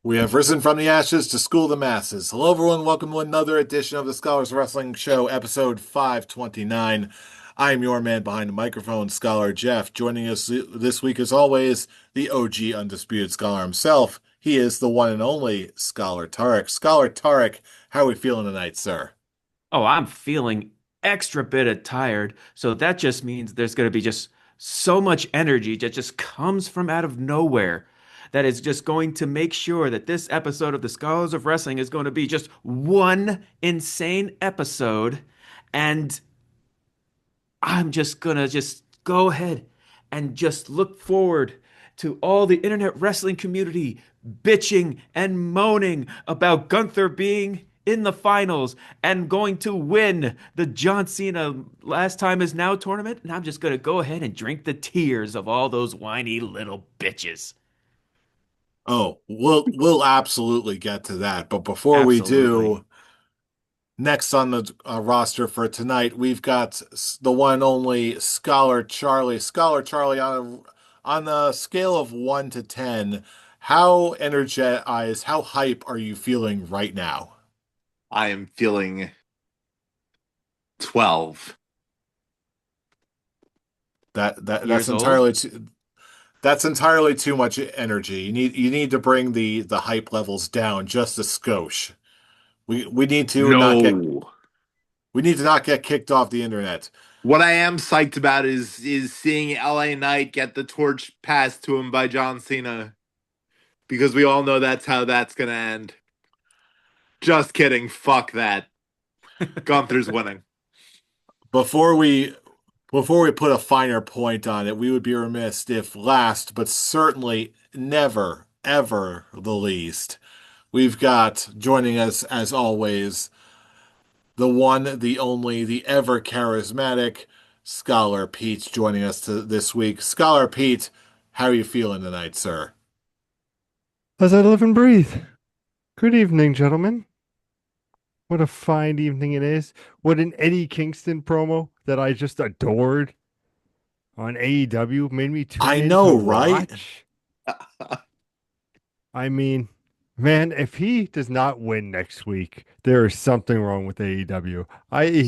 We have risen from the ashes to school the masses. Hello, everyone. Welcome to another edition of the Scholars Wrestling Show, episode 529. I am your man behind the microphone, Scholar Jeff. Joining us this week, as always, the OG Undisputed Scholar himself. He is the one and only Scholar Tarek. Scholar Tarek, how are we feeling tonight, sir? Oh, I'm feeling extra bit of tired. So that just means there's going to be just so much energy that just comes from out of nowhere that is just going to make sure that this episode of the Scholars of Wrestling is going to be just one insane episode. And I'm just going to just go ahead and just look forward to all the internet wrestling community bitching and moaning about Gunther being in the finals and going to win the John Cena last time is now tournament. And I'm just going to go ahead and drink the tears of all those whiny little bitches. Oh, we'll absolutely get to that. But before we Absolutely. do, next on the roster for tonight, we've got the one and only Scholar Charlie. Scholar Charlie, on a scale of 1 to 10, how energized, how hype are you feeling right now? I am feeling 12. That's Years old? that's entirely too much energy. You need to bring the hype levels down just a skosh. We need to not get No. we need to not get kicked off the internet. What I am psyched about is seeing LA Knight get the torch passed to him by John Cena because we all know that's how that's gonna end. Just kidding. Fuck that. Gunther's winning. Before we Before we put a finer point on it, we would be remiss if last, but certainly never, ever the least, we've got joining us as always, the one, the only, the ever charismatic Scholar Pete joining us this week. Scholar Pete, how are you feeling tonight, sir? As I live and breathe. Good evening, gentlemen. What a fine evening it is. What an Eddie Kingston promo that I just adored on AEW made me tune I in to know, right? watch. I mean, man, if he does not win next week, there is something wrong with AEW.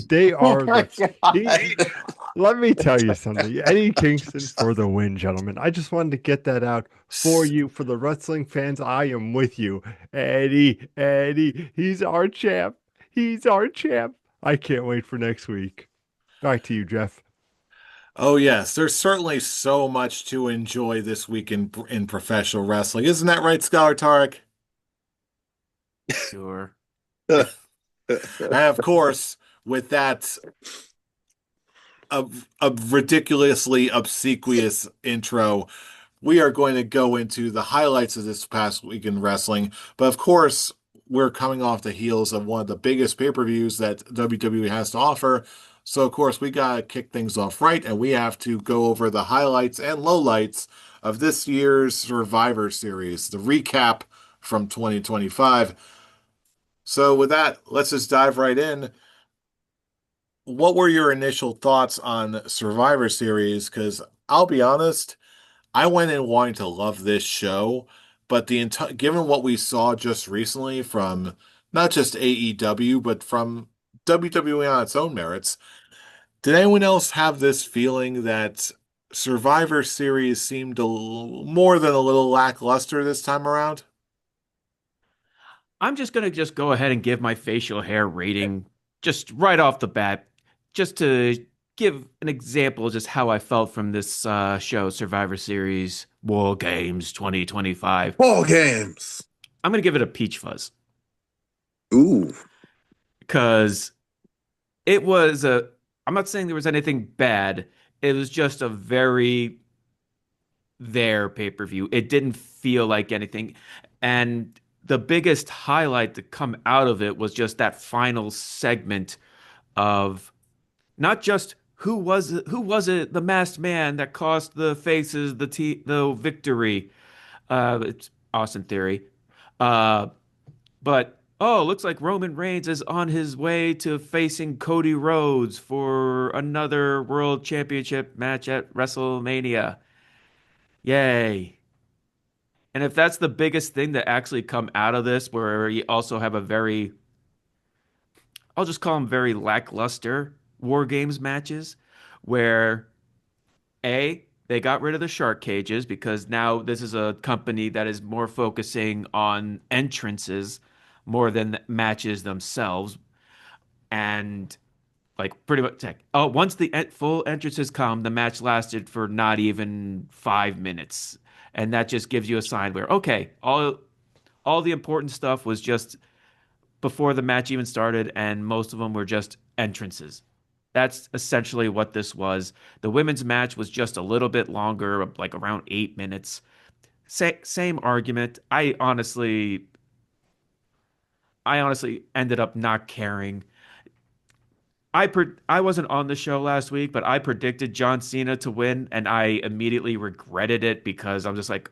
They Oh are my the he, god. let me tell you something. Eddie Kingston for the win, gentlemen. I just wanted to get that out for you, for the wrestling fans. I am with you. Eddie, he's our champ. He's our champ. I can't wait for next week. Back to you, Jeff. Oh yes, there's certainly so much to enjoy this week in professional wrestling. Isn't that right, Scholar Tarek? Sure. And of course, with that a ridiculously obsequious intro, we are going to go into the highlights of this past week in wrestling. But of course, we're coming off the heels of one of the biggest pay-per-views that WWE has to offer. So of course, we gotta kick things off right, and we have to go over the highlights and lowlights of this year's Survivor Series, the recap from 2025. So with that, let's just dive right in. What were your initial thoughts on Survivor Series? Because I'll be honest, I went in wanting to love this show, but given what we saw just recently from not just AEW, but from WWE on its own merits, did anyone else have this feeling that Survivor Series seemed more than a little lackluster this time around? I'm just gonna just go ahead and give my facial hair rating just right off the bat, just to give an example of just how I felt from this show, Survivor Series War Games 2025. Ball games. I'm gonna give it a peach fuzz Ooh. because it was a. I'm not saying there was anything bad. It was just a very there pay-per-view. It didn't feel like anything. And the biggest highlight to come out of it was just that final segment of not just who was it the masked man that cost the faces the victory. It's Austin Theory. Uh but oh, looks like Roman Reigns is on his way to facing Cody Rhodes for another world championship match at WrestleMania. Yay. And if that's the biggest thing that actually come out of this, where you also have a very, I'll just call them very lackluster War Games matches, where they got rid of the shark cages because now this is a company that is more focusing on entrances more than the matches themselves. And like pretty much, like, oh, once the full entrances come, the match lasted for not even 5 minutes. And that just gives you a sign where, okay, all the important stuff was just before the match even started, and most of them were just entrances. That's essentially what this was. The women's match was just a little bit longer, like around 8 minutes. Same argument. I honestly ended up not caring. I wasn't on the show last week, but I predicted John Cena to win, and I immediately regretted it because I'm just like,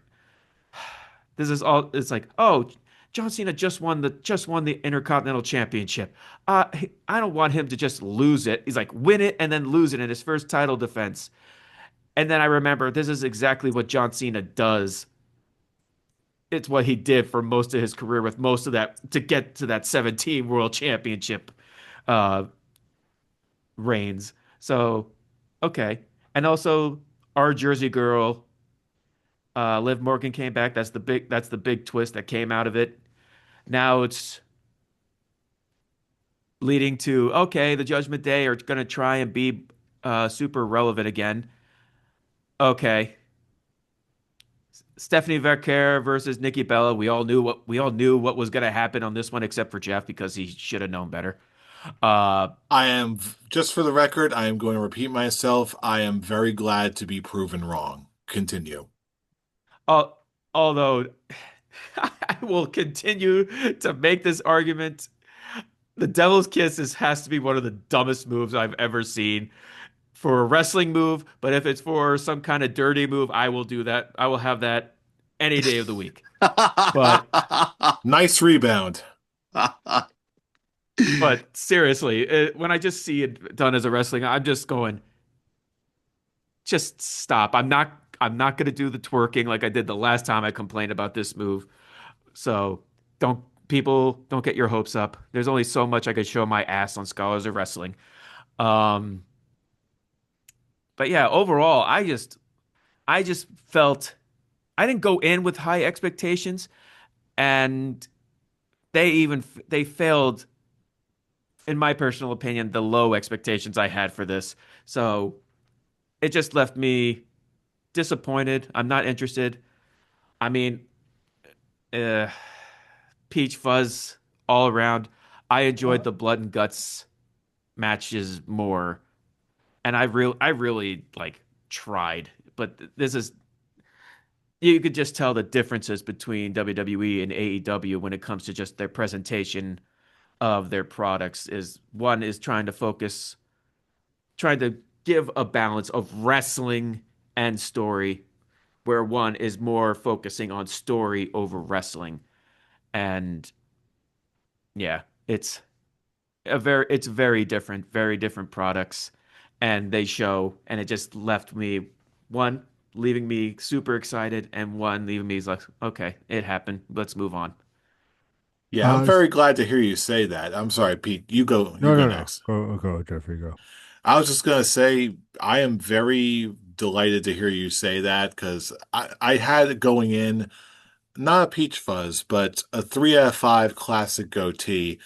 this is all. It's like, oh, John Cena just won the Intercontinental Championship. I don't want him to just lose it. He's like win it and then lose it in his first title defense. And then I remember this is exactly what John Cena does. It's what he did for most of his career with most of that to get to that 17 World Championship uh, reigns. So, okay. And also our Jersey girl, Liv Morgan came back. That's the big twist that came out of it. Now it's leading to okay, the Judgment Day are going to try and be super relevant again. Okay, Stephanie Verker versus Nikki Bella. We all knew what was going to happen on this one, except for Jeff because he should have known better. Uh, Just for the record, I am going to repeat myself. I am very glad to be proven wrong. Continue. although I will continue to make this argument. The Devil's has to be one of the dumbest moves I've ever seen for a wrestling move, but if it's for some kind of dirty move, I will do that. I will have that any day of the week. But Nice rebound. seriously, when I just see it done as a wrestling, I'm just going, just stop. I'm not going to do the twerking like I did the last time I complained about this move. So don't don't get your hopes up. There's only so much I could show my ass on Scholars of Wrestling. Um, but yeah, overall, I just felt I didn't go in with high expectations, and they failed, in my personal opinion, the low expectations I had for this. So it just left me disappointed. I'm not interested. I mean, uh, Peach Fuzz all around. I enjoyed the blood and guts matches more, and I really like tried, but this is you could just tell the differences between WWE and AEW when it comes to just their presentation of their products. Is one is trying to give a balance of wrestling and story, where one is more focusing on story over wrestling. And yeah, it's very different products, and they show, and it just left me one leaving me super excited, and one leaving me like, okay, it happened. Let's move on. Yeah, I'm Uh, very glad to hear you say that. I'm sorry, Pete. You no, go no, no. next. Go, Jeffrey, go. I was just gonna say I am very delighted to hear you say that because I had it going in, not a peach fuzz, but a 3 out of 5 classic goatee.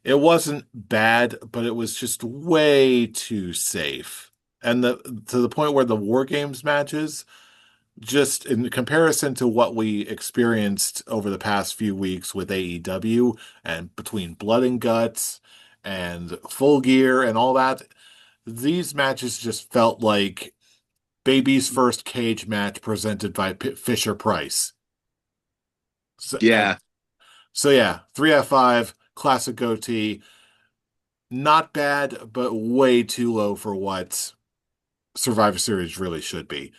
It wasn't bad, but it was just way too safe. And the to the point where the War Games matches, just in comparison to what we experienced over the past few weeks with AEW and between Blood and Guts and Full Gear and all that, these matches just felt like baby's first cage match presented by Fisher Price. So, and Yeah. so yeah, 3 out of 5, classic goatee. Not bad, but way too low for what Survivor Series really should be.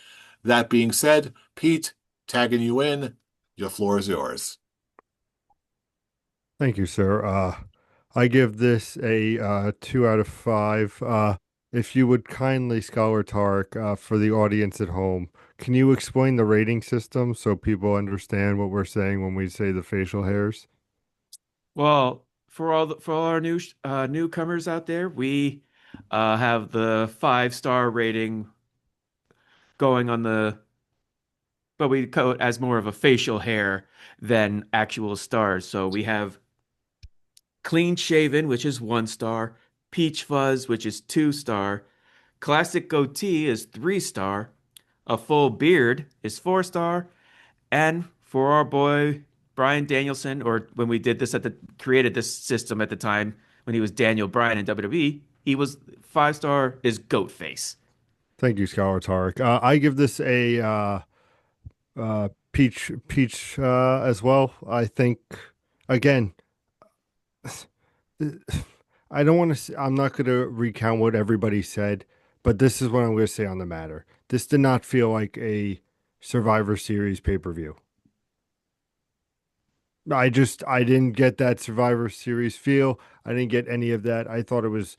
That being said, Pete, tagging you in, the floor is yours. Thank you, sir. I give this a 2 out of 5. If you would kindly, Scholar Tark, for the audience at home, can you explain the rating system so people understand what we're saying when we say the facial hairs? Well, for all our newcomers out there, we have the 5-star rating going on the, but we code as more of a facial hair than actual stars. So we have clean shaven, which is 1 star, peach fuzz, which is 2 star, classic goatee is 3 star, a full beard is 4 star, and for our boy Brian Danielson, or when we did this created this system at the time when he was Daniel Bryan in WWE, he was 5 star is goat face. Thank you, Scholar Tark. I give this a peach as well. I think again, I don't want to. I'm not going to recount what everybody said, but this is what I'm going to say on the matter. This did not feel like a Survivor Series pay-per-view. I didn't get that Survivor Series feel. I didn't get any of that. I thought it was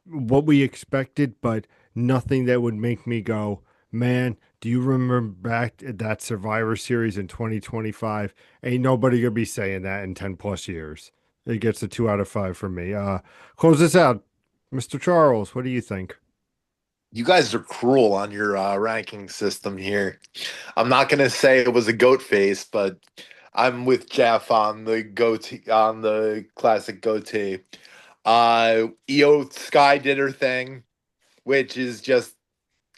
what we expected, but nothing that would make me go, man, do you remember back at that Survivor Series in 2025? Ain't nobody gonna be saying that in 10 plus years. It gets a 2 out of 5 for me. Close this out. Mr. Charles, what do you think? You guys are cruel on your ranking system here. I'm not gonna say it was a goat face, but I'm with Jeff on the goatee on the classic goatee. Io Sky did her thing, which is just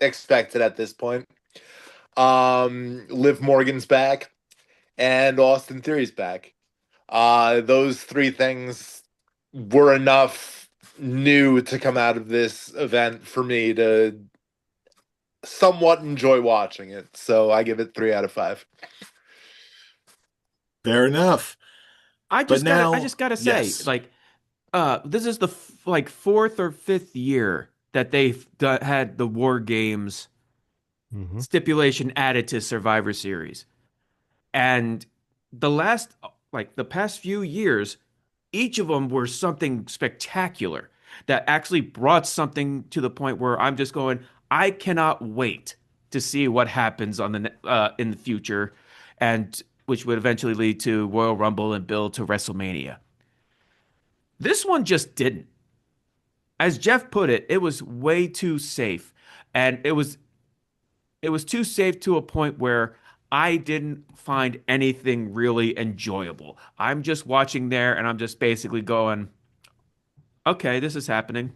expected at this point. Liv Morgan's back, and Austin Theory's back. Those three things were enough new to come out of this event for me to somewhat enjoy watching it. So I give it 3 out of 5. Fair enough. But I now, just gotta say, yes. like, this is the like fourth or fifth year that they've had the War Games Hmm. stipulation added to Survivor Series. And the past few years, each of them were something spectacular that actually brought something to the point where I'm just going, I cannot wait to see what happens in the future, and which would eventually lead to Royal Rumble and build to WrestleMania. This one just didn't. As Jeff put it, it was way too safe, and it was too safe to a point where I didn't find anything really enjoyable. I'm just watching there and I'm just basically going, okay, this is happening.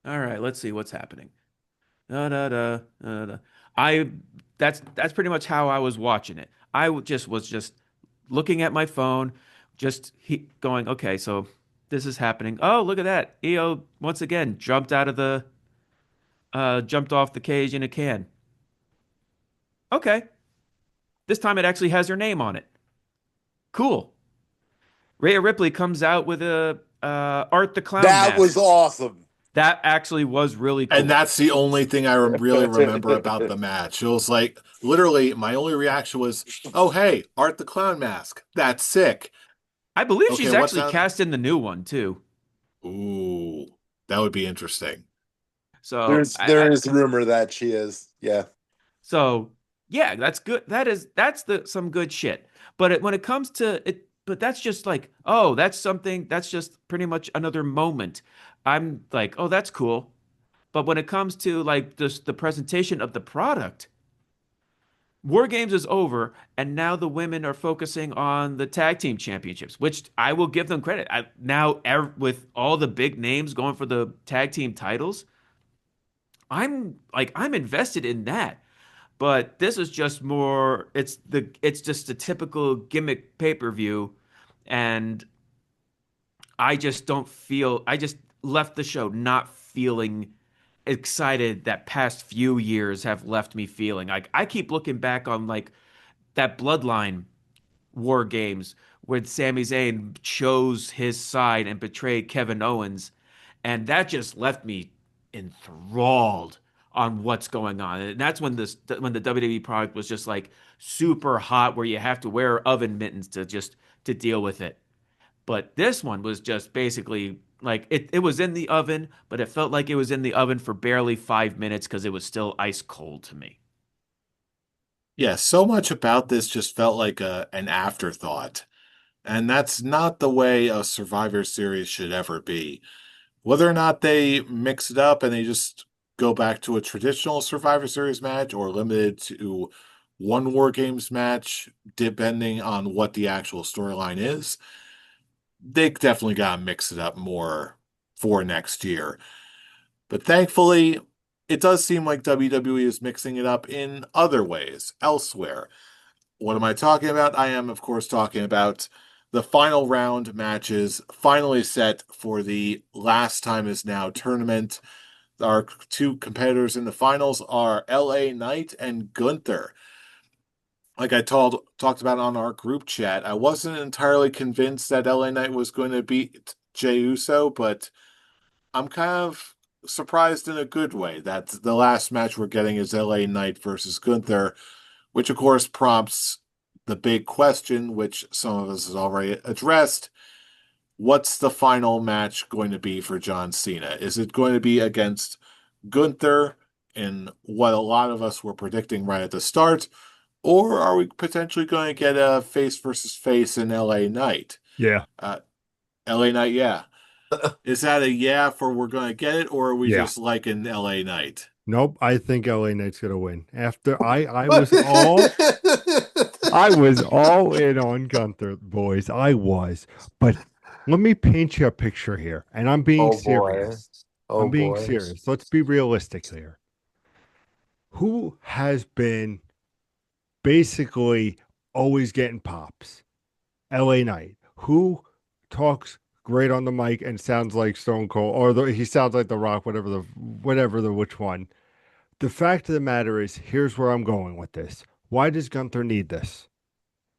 All right, let's see what's happening. Da, da, da, da, da. I that's pretty much how I was watching it. Just was just looking at my phone, going, okay, so this is happening. Oh, look at that. EO once again jumped off the cage in a can. Okay. This time it actually has her name on it. Cool. Rhea Ripley comes out with a Art the Clown That was mask. awesome. That actually was really And cool. that's the only thing I really remember about the match. It was like, literally, my only reaction was, oh, hey, Art the Clown mask. That's sick. I believe Okay, she's what's actually that? cast in the new one too. Ooh, that would be interesting. So There is rumor that she is. Yeah. so yeah, that's good. That's the some good shit. When it comes to it, but that's just like, oh, that's something. That's just pretty much another moment. I'm like, oh, that's cool. But when it comes to like just the presentation of the product, War Games is over, and now the women are focusing on the tag team championships, which I will give them credit. With all the big names going for the tag team titles, I'm invested in that. But this is just more. It's just a typical gimmick pay-per-view, and I just don't feel. I just left the show not feeling excited that past few years have left me feeling. Like I keep looking back on like that Bloodline War Games where Sami Zayn chose his side and betrayed Kevin Owens, and that just left me enthralled on what's going on. And that's when the WWE product was just like super hot, where you have to wear oven mittens to deal with it. But this one was just basically Like it was in the oven, but it felt like it was in the oven for barely 5 minutes because it was still ice cold to me. Yeah, so much about this just felt like an afterthought. And that's not the way a Survivor Series should ever be. Whether or not they mix it up and they just go back to a traditional Survivor Series match or limited to one War Games match, depending on what the actual storyline is, they definitely got to mix it up more for next year. But thankfully, it does seem like WWE is mixing it up in other ways elsewhere. What am I talking about? I am, of course, talking about the final round matches finally set for the Last Time Is Now tournament. Our two competitors in the finals are LA Knight and Gunther. Like I talked about on our group chat, I wasn't entirely convinced that LA Knight was going to beat Jey Uso, but I'm kind of surprised in a good way that the last match we're getting is LA Knight versus Gunther, which of course prompts the big question, which some of us has already addressed. What's the final match going to be for John Cena? Is it going to be against Gunther in what a lot of us were predicting right at the start? Or are we potentially going to get a face versus face in LA Knight? Yeah, Uh, LA Knight, yeah. Is that a yeah for we're going to get it, or are we yeah. just like an LA Knight? Nope, I think LA Knight's gonna win. After I was all in on Gunther, boys. I was. But let me paint you a picture here, and I'm being Oh boy. serious. Oh I'm being boy. serious. Let's be realistic here. Who has been basically always getting pops? LA Knight. Who talks great on the mic and sounds like Stone Cold, or he sounds like The Rock, whatever the which one. The fact of the matter is, here's where I'm going with this. Why does Gunther need this?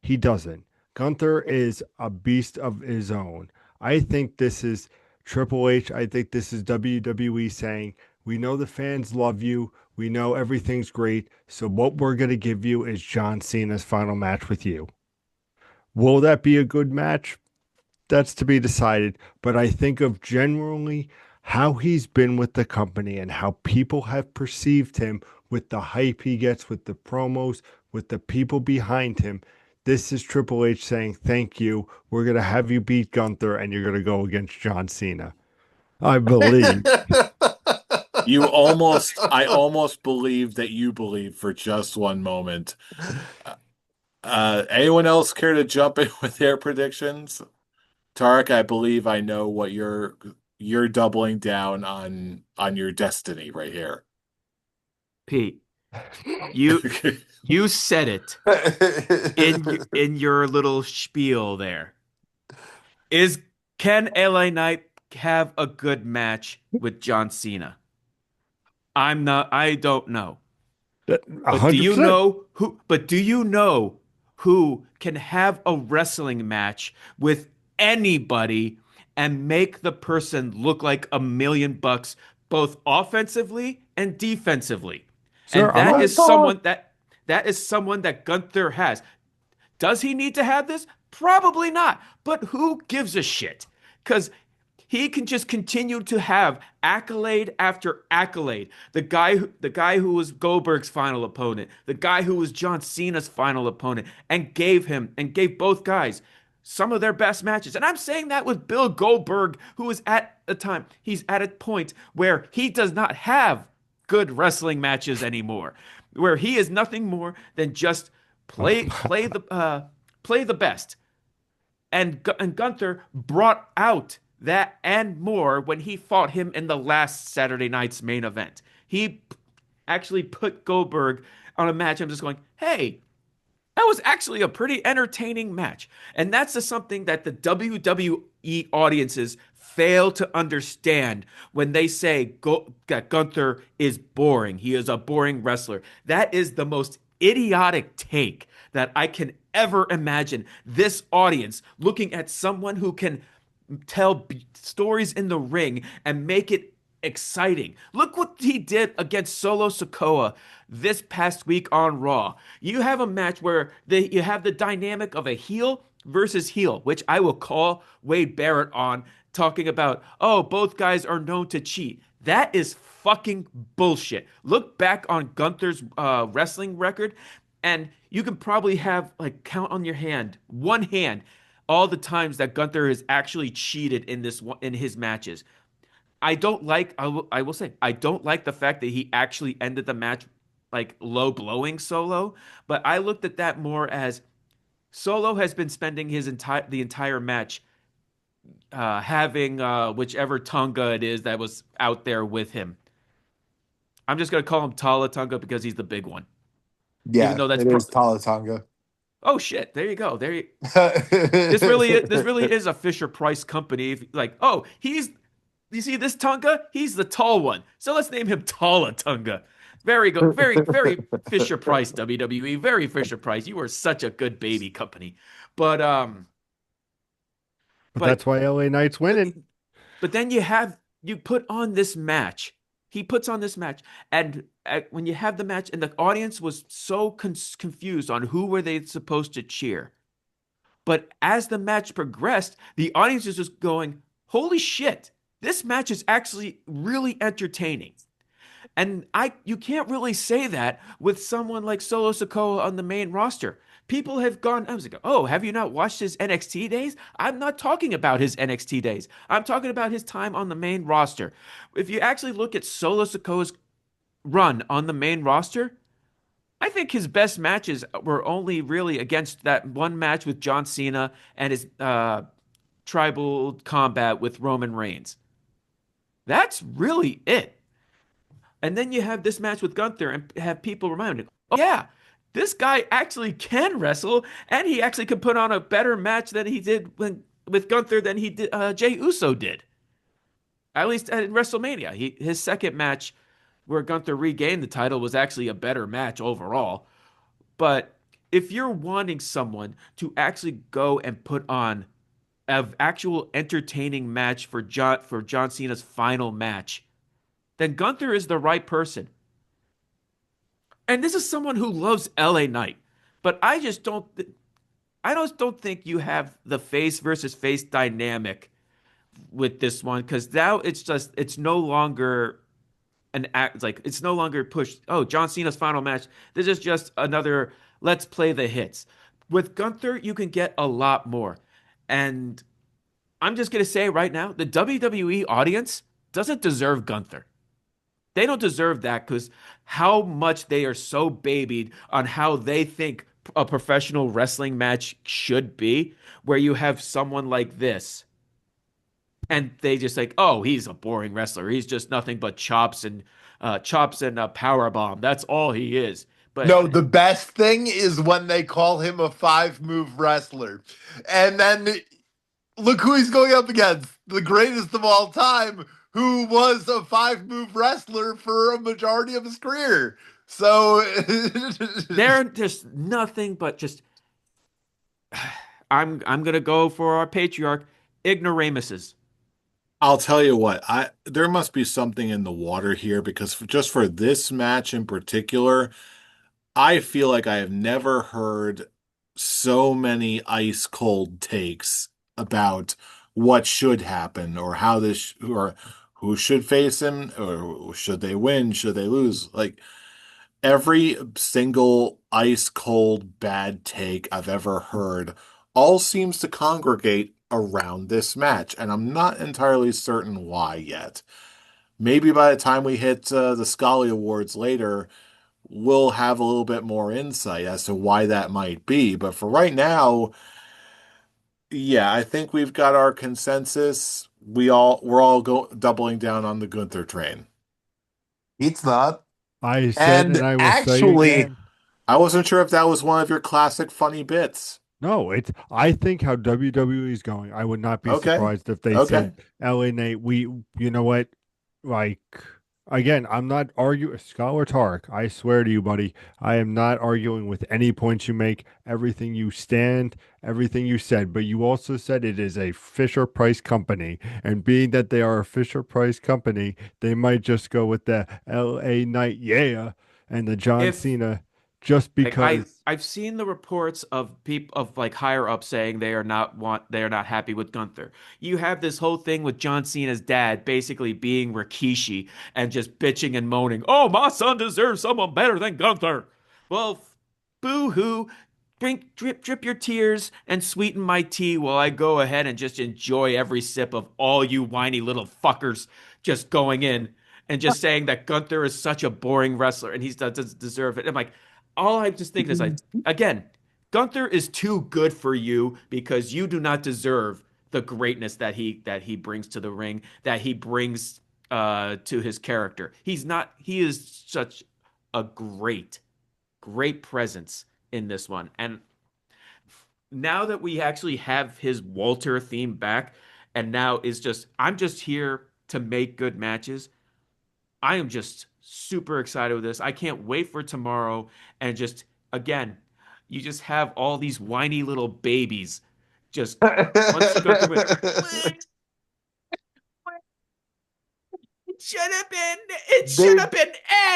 He doesn't. Gunther is a beast of his own. I think this is Triple H. I think this is WWE saying, we know the fans love you. We know everything's great. So what we're going to give you is John Cena's final match with you. Will that be a good match? That's to be decided. But I think of generally how he's been with the company and how people have perceived him with the hype he gets, with the promos, with the people behind him. This is Triple H saying, thank you. We're going to have you beat Gunther and you're going to go against John Cena. I believe. I almost believe that you believe for just one moment. Anyone else care to jump in with their predictions? Tarek, I believe I know what you're doubling down on your destiny right here. Pete, you you said it in your little spiel there. Is Can LA Knight have a good match with John Cena? I don't know. But do you 100%. know who but do you know who can have a wrestling match with anybody and make the person look like $1 million both offensively and defensively? Sir, And I'm that My is not. God. someone that Gunther has. Does he need to have this? Probably not. But who gives a shit? Because he can just continue to have accolade after accolade. The guy who was Goldberg's final opponent, the guy who was John Cena's final opponent, and gave both guys some of their best matches. And I'm saying that with Bill Goldberg, who is at a time, he's at a point where he does not have good wrestling matches anymore, where he is nothing more than just play the best. And Gunther brought out that and more when he fought him in the last Saturday night's main event. He actually put Goldberg on a match. I'm just going, hey, that was actually a pretty entertaining match. And that's just something that the WWE audiences fail to understand when they say that Gunther is boring. He is a boring wrestler. That is the most idiotic take that I can ever imagine. This audience looking at someone who can tell stories in the ring and make it exciting. Look what he did against Solo Sikoa this past week on Raw. You have a match where you have the dynamic of a heel versus heel, which I will call Wade Barrett on talking about, oh, both guys are known to cheat. That is fucking bullshit. Look back on Gunther's wrestling record, and you can probably have like count on your hand, one hand, all the times that Gunther has actually cheated in in his matches. I will say I don't like the fact that he actually ended the match like low blowing Solo, but I looked at that more as Solo has been spending the entire match having whichever Tonga it is that was out there with him. I'm just gonna call him Tala Tonga because he's the big one. Even Yeah, though that's it is Talatanga. oh shit, there you go. That's This really is a Fisher Price company. Like, oh, he's you see this Tonga? He's the tall one. So let's name him Tala Tonga. Very good, very Fisher Price WWE. Very Fisher Price. You were such a good baby company. But But but that's why LA Knight's but winning. but then you put on this match. He puts on this match, and when you have the match, and the audience was so confused on who were they supposed to cheer. But as the match progressed, the audience is just going, "Holy shit! This match is actually really entertaining." And you can't really say that with someone like Solo Sikoa on the main roster. People have gone, I was like, oh, have you not watched his NXT days? I'm not talking about his NXT days. I'm talking about his time on the main roster. If you actually look at Solo Sikoa's run on the main roster, I think his best matches were only really against that one match with John Cena and his tribal combat with Roman Reigns. That's really it. And then you have this match with Gunther and have people reminded, oh, yeah, this guy actually can wrestle and he actually could put on a better match than he did with Gunther than he did Jey Uso did. At least in WrestleMania. His second match where Gunther regained the title was actually a better match overall. But if you're wanting someone to actually go and put on an actual entertaining match for John Cena's final match, then Gunther is the right person. And this is someone who loves LA Knight. But I don't think you have the face versus face dynamic with this one because now it's no longer an act like it's no longer pushed. Oh, John Cena's final match. This is just another let's play the hits. With Gunther, you can get a lot more. And I'm just gonna say right now, the WWE audience doesn't deserve Gunther. They don't deserve that because how much they are so babied on how they think a professional wrestling match should be, where you have someone like this and they just like, oh, he's a boring wrestler. He's just nothing but chops and a power bomb. That's all he is. But No, the best thing is when they call him a five-move wrestler. And then look who he's going up against. The greatest of all time, who was a five-move wrestler for a majority of his career. So they're just nothing but just. I'm gonna go for our patriarch, ignoramuses. I'll tell you what, I there must be something in the water here because just for this match in particular, I feel like I have never heard so many ice cold takes about what should happen or how this or who should face him or should they win, should they lose. Like every single ice cold bad take I've ever heard all seems to congregate around this match, and I'm not entirely certain why yet. Maybe by the time we hit the Scully Awards later, we'll have a little bit more insight as to why that might be. But for right now, yeah, I think we've got our consensus. We're all doubling down on the Gunther train. it's not. I said, and And I will say actually, again. I wasn't sure if that was one of your classic funny bits. No, I think how WWE is going. I would not be Okay. surprised if they Okay. said, LA Nate, you know what? Like, again, I'm not arguing, Scholar Tark, I swear to you, buddy, I am not arguing with any points you make, everything you stand, everything you said, but you also said it is a Fisher Price company. And being that they are a Fisher Price company, they might just go with the LA Knight, yeah, and the John If Cena just Like because. I've seen the reports of people of like higher up saying they are not happy with Gunther. You have this whole thing with John Cena's dad basically being Rikishi and just bitching and moaning, "Oh, my son deserves someone better than Gunther." Well, boo-hoo. Drip your tears and sweeten my tea while I go ahead and just enjoy every sip of all you whiny little fuckers just going in and just saying that Gunther is such a boring wrestler and he doesn't deserve it. I'm like, all I'm just thinking is like, again, Gunther is too good for you because you do not deserve the greatness that he brings to the ring, that he brings to his character. He's not. He is such a great presence in this one. And now that we actually have his Walter theme back, and now is just I'm just here to make good matches. I am just super excited with this. I can't wait for tomorrow. And just again, you just have all these whiny little babies just once Gunther went, it should they have been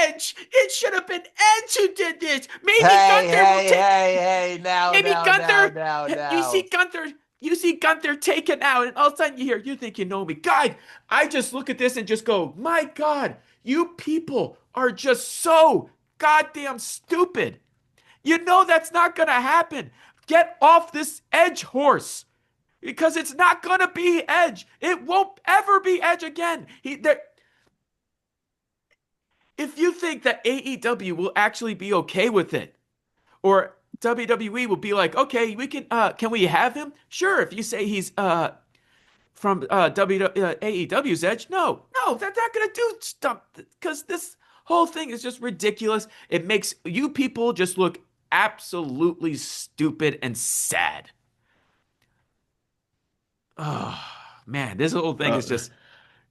Edge. It should have been Edge who did this. Maybe Hey, Gunther will hey, take hey, hey, now, maybe now, now, Gunther, now, you see now. Gunther, you see Gunther taken out, and all of a sudden you think you know me. God, I just look at this and just go, my God, you people are just so goddamn stupid. You know that's not gonna happen. Get off this Edge horse. Because it's not gonna be Edge. It won't ever be Edge again. If you think that AEW will actually be okay with it, or WWE will be like, okay, we can we have him? Sure, if you say he's from AEW's Edge. No, that's not gonna do stuff because this whole thing is just ridiculous. It makes you people just look absolutely stupid and sad. Oh man, this whole thing is Uh,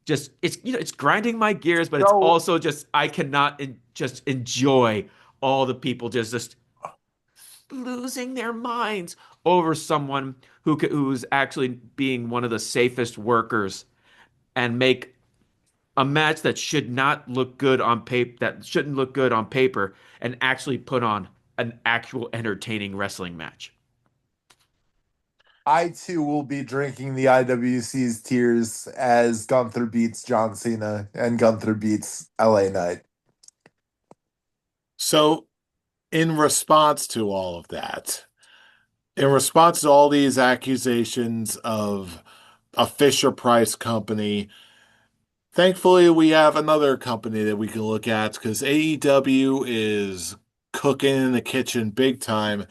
just it's it's grinding my gears, but it's So also just I cannot just enjoy all the people just losing their minds over someone who's actually being one of the safest workers and make a match that should not look good on paper that shouldn't look good on paper and actually put on an actual entertaining wrestling match. I too will be drinking the IWC's tears as Gunther beats John Cena and Gunther beats LA Knight. so, in response to all of that, in response to all these accusations of a Fisher Price company, thankfully we have another company that we can look at because AEW is cooking in the kitchen big time.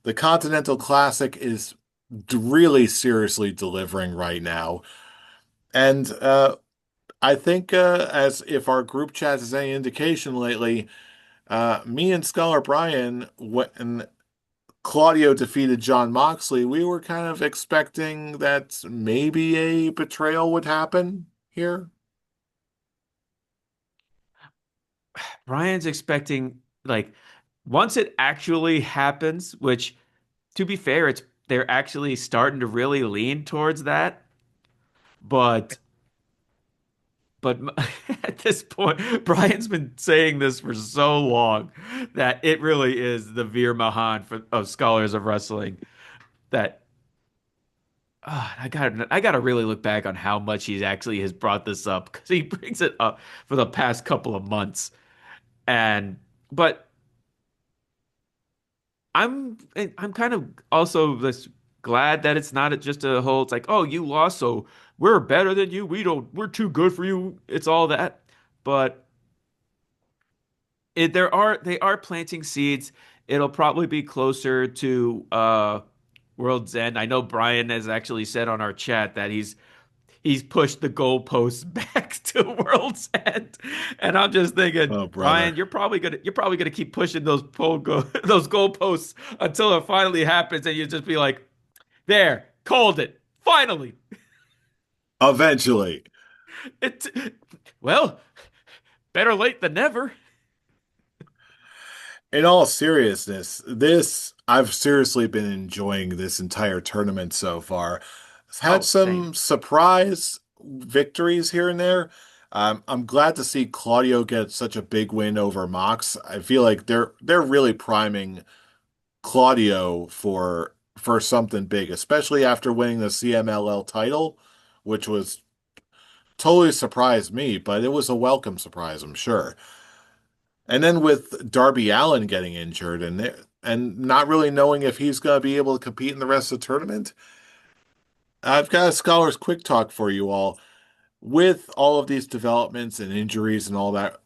The Continental Classic is really seriously delivering right now. And I think, as if our group chat is any indication lately, me and Scholar Brian, when Claudio defeated John Moxley, we were kind of expecting that maybe a betrayal would happen here. Brian's expecting like once it actually happens, which to be fair, it's they're actually starting to really lean towards that. But but at this point, Brian's been saying this for so long that it really is the Veer Mahan of scholars of wrestling. That I gotta really look back on how much he actually has brought this up because he brings it up for the past couple of months. And but I'm kind of also this glad that it's not just a whole it's like, oh, you lost, so we're better than you. We're too good for you. It's all that. But they are planting seeds. It'll probably be closer to World's End. I know Brian has actually said on our chat that he's pushed the goalposts back to World's End, and I'm just thinking, Oh, brother. Brian, you're probably gonna keep pushing those goalposts until it finally happens, and you just be like, there, called it, finally. Eventually. It well, better late than never. In all seriousness, I've seriously been enjoying this entire tournament so far. I've had Oh, same. some surprise victories here and there. I'm glad to see Claudio get such a big win over Mox. I feel like they're really priming Claudio for something big, especially after winning the CMLL title, which was totally surprised me, but it was a welcome surprise, I'm sure. And then with Darby Allin getting injured and not really knowing if he's going to be able to compete in the rest of the tournament, I've got a Scholar's Quick Talk for you all. With all of these developments and injuries and all that,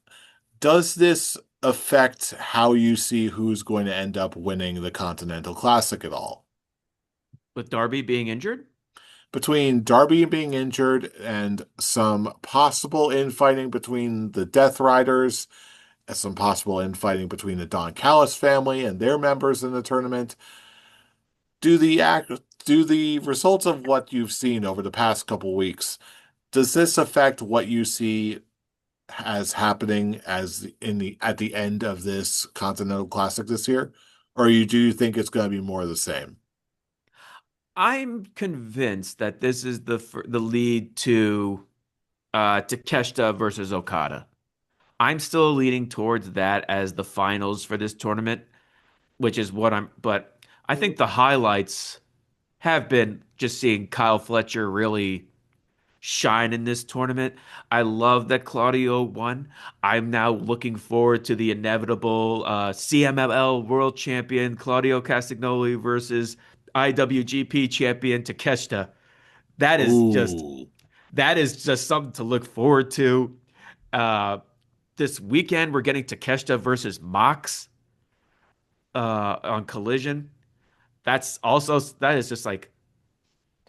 does this affect how you see who's going to end up winning the Continental Classic at all? With Darby being injured? Between Darby being injured and some possible infighting between the Death Riders, and some possible infighting between the Don Callis family and their members in the tournament, do the act do the results of what you've seen over the past couple weeks, does this affect what you see as happening as in the at the end of this Continental Classic this year? Or do you think it's going to be more of the same? I'm convinced that this is the lead to Takeshita versus Okada. I'm still leaning towards that as the finals for this tournament, which is what but I think the highlights have been just seeing Kyle Fletcher really shine in this tournament. I love that Claudio won. I'm now looking forward to the inevitable CMLL World Champion Claudio Castagnoli versus IWGP Champion Takeshita. That is just Ooh. that is just something to look forward to. Uh, this weekend we're getting Takeshita versus Mox on Collision. That is just like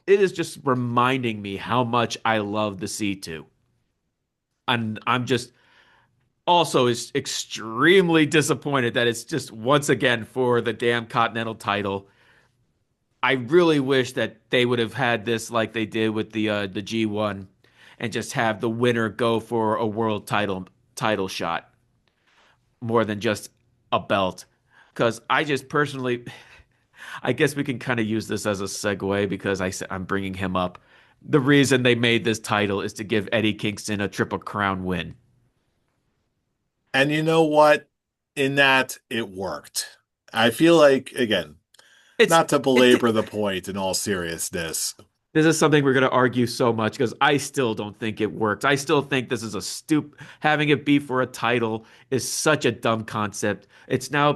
it is just reminding me how much I love the C2. And I'm just also is extremely disappointed that it's just once again for the damn Continental title. I really wish that they would have had this like they did with the G1 and just have the winner go for a world title shot more than just a belt. Because I just personally, I guess we can kind of use this as a segue because I'm bringing him up. The reason they made this title is to give Eddie Kingston a Triple Crown win. And you know what? In that, it worked. I feel like, again, It's not to it. belabor the point in all seriousness. This is something we're going to argue so much because I still don't think it works. I still think this is a having it be for a title is such a dumb concept. It's now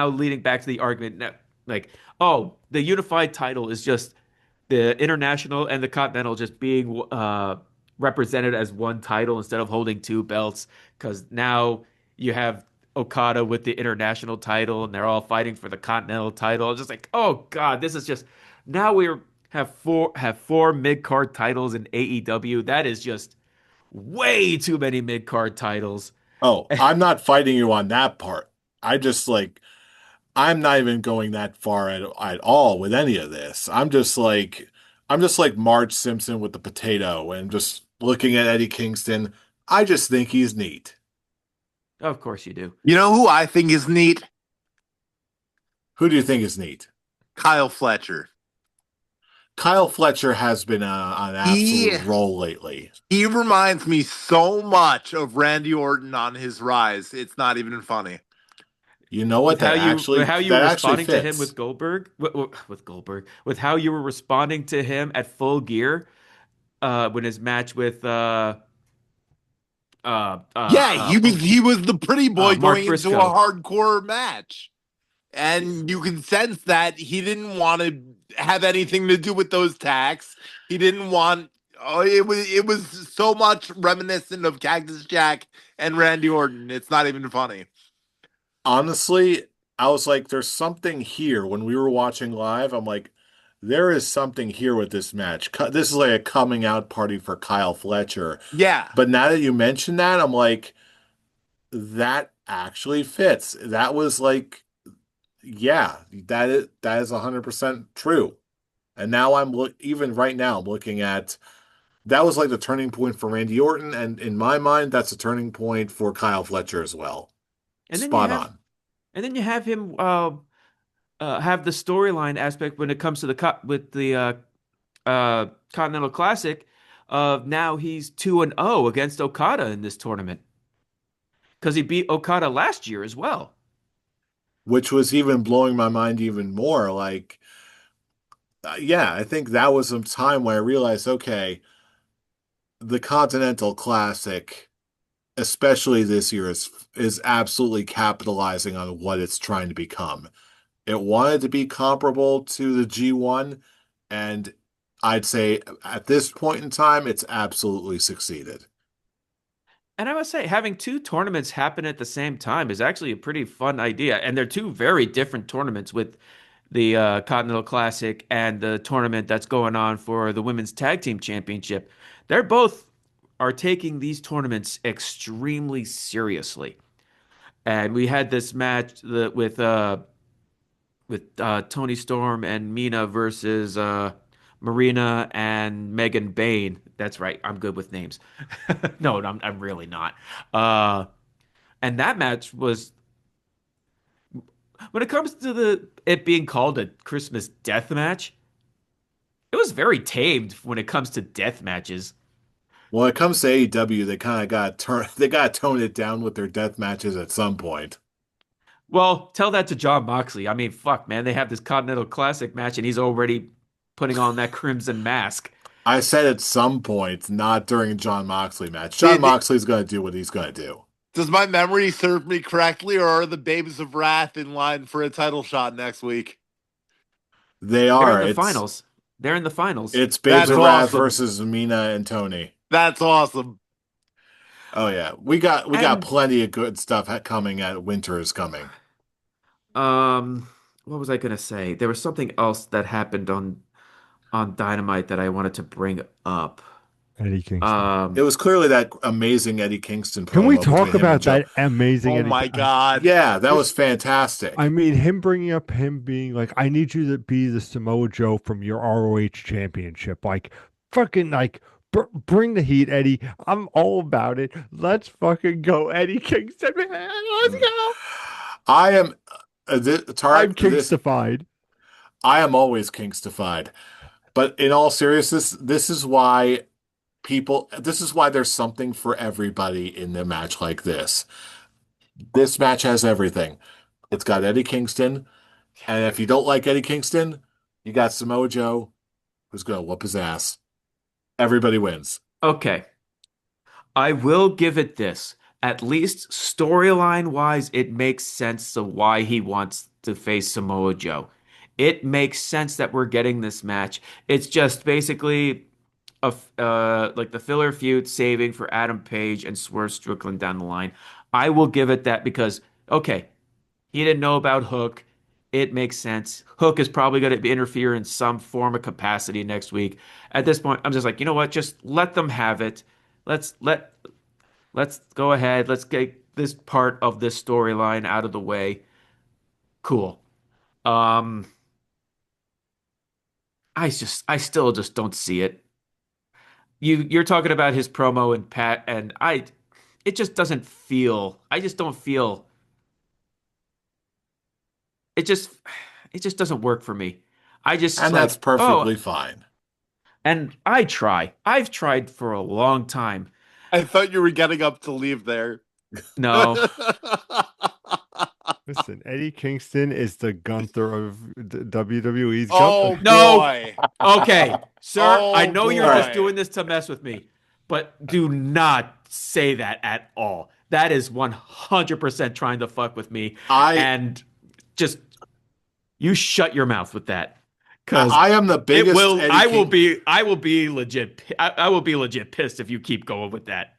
leading back to the argument that, like, oh, the unified title is just the international and the continental just being represented as one title instead of holding two belts because now you have Okada with the international title and they're all fighting for the continental title. It's just like, oh God, this is just now we have four mid card titles in AEW. That is just way too many mid card titles. Oh, I'm not fighting you on that part. I just like I'm not even going that far at all with any of this. I'm just like Marge Simpson with the potato and just looking at Eddie Kingston. I just think he's neat. Of course you do. You know who I think is neat? Who do you think is neat? Kyle Fletcher. Kyle Fletcher has been on an He absolute roll lately. he reminds me so much of Randy Orton on his rise. It's not even funny. You know what? With how you were That actually responding to him fits. with Goldberg, with Goldberg, with how you were responding to him at Full Gear, when his match with Yeah, he was the pretty boy Mark going into a Briscoe. hardcore match. And you can sense that he didn't want to have anything to do with those tacks. He didn't want it was so much reminiscent of Cactus Jack and Randy Orton. It's not even funny. Honestly, I was like, there's something here when we were watching live. I'm like, there is something here with this match. This is like a coming out party for Kyle Fletcher. Yeah. But now that you mention that, I'm like, that actually fits. That was like, yeah, that is 100% true. And now even right now, I'm looking at that was like the turning point for Randy Orton, and in my mind, that's a turning point for Kyle Fletcher as well. And then you Spot have on. and then you have him have the storyline aspect when it comes to with the Continental Classic. Now he's 2-0 against Okada in this tournament because he beat Okada last year as well. which was even blowing my mind even more. Like, yeah, I think that was some time where I realized, okay, the Continental Classic, especially this year, is absolutely capitalizing on what it's trying to become. It wanted to be comparable to the G1, and I'd say at this point in time, it's absolutely succeeded. And I must say, having two tournaments happen at the same time is actually a pretty fun idea. And they're two very different tournaments with the Continental Classic and the tournament that's going on for the Women's Tag Team Championship. They're both are taking these tournaments extremely seriously. And we had this match with Tony Storm and Mina versus Marina and Megan Bain. That's right. I'm good with names. No, I'm really not. Uh, and that match was when it comes to the it being called a Christmas death match, it was very tamed when it comes to death matches. When it comes to AEW, they kind of got they got to tone it down with their death matches at some point. Well, tell that to John Moxley. I mean, fuck, man, they have this Continental Classic match, and he's already putting on that crimson mask. I said at some point, not during a John Moxley match. John Did, Moxley's going to do what he's going to do. does my memory serve me correctly, or are the Babes of Wrath in line for a title shot next week? They They're in are. the finals. They're in the finals. It's Babes That's of Wrath awesome. versus Mina and Tony. That's awesome. Oh yeah, we got And plenty of good stuff coming. At Winter is coming. um, what was I gonna say? There was something else that happened on Dynamite that I wanted to bring up. Eddie Kingston. It Um, was clearly that amazing Eddie Kingston Can we promo between talk him and about Joe. that amazing Oh Eddie? my God. Yeah, that was Just, I fantastic. mean, him bringing up him being like, I need you to be the Samoa Joe from your ROH championship. Like, fucking, like, bring the heat, Eddie. I'm all about it. Let's fucking go, Eddie Kingston, man. Let's Mm. go. I am I'm This Kingstified. I am always Kingstified. But in all seriousness, this is why there's something for everybody in a match like this. This match has everything. It's got Eddie Kingston, and if you don't like Eddie Kingston, you got Samoa Joe, who's going to whoop his ass. Everybody wins. okay, I will give it this. At least storyline wise, it makes sense of why he wants to face Samoa Joe. It makes sense that we're getting this match. It's just basically like the filler feud saving for Adam Page and Swerve Strickland down the line. I will give it that because okay, he didn't know about Hook. It makes sense. Hook is probably going to interfere in some form of capacity next week. At this point, I'm just like, you know what? Just let them have it. Let's let let's go ahead. Let's get this part of this storyline out of the way. Cool. Um, I still just don't see it. You're talking about his promo and Pat and it just doesn't feel. I just don't feel it just it just doesn't work for me. I just And that's like, oh, perfectly fine. and I try. I've tried for a long time. I thought you were getting up to leave there. No. Listen, Eddie Kingston is the Gunther of WWE's Oh Gunther. No. boy. Okay, sir, I Oh know you're All right. just boy. doing this to mess with me, but do not say that at all. That is 100% trying to fuck with me. I And just you shut your mouth with that. Cuz I am the it biggest will Eddie King. I will be legit I will be legit pissed if you keep going with that.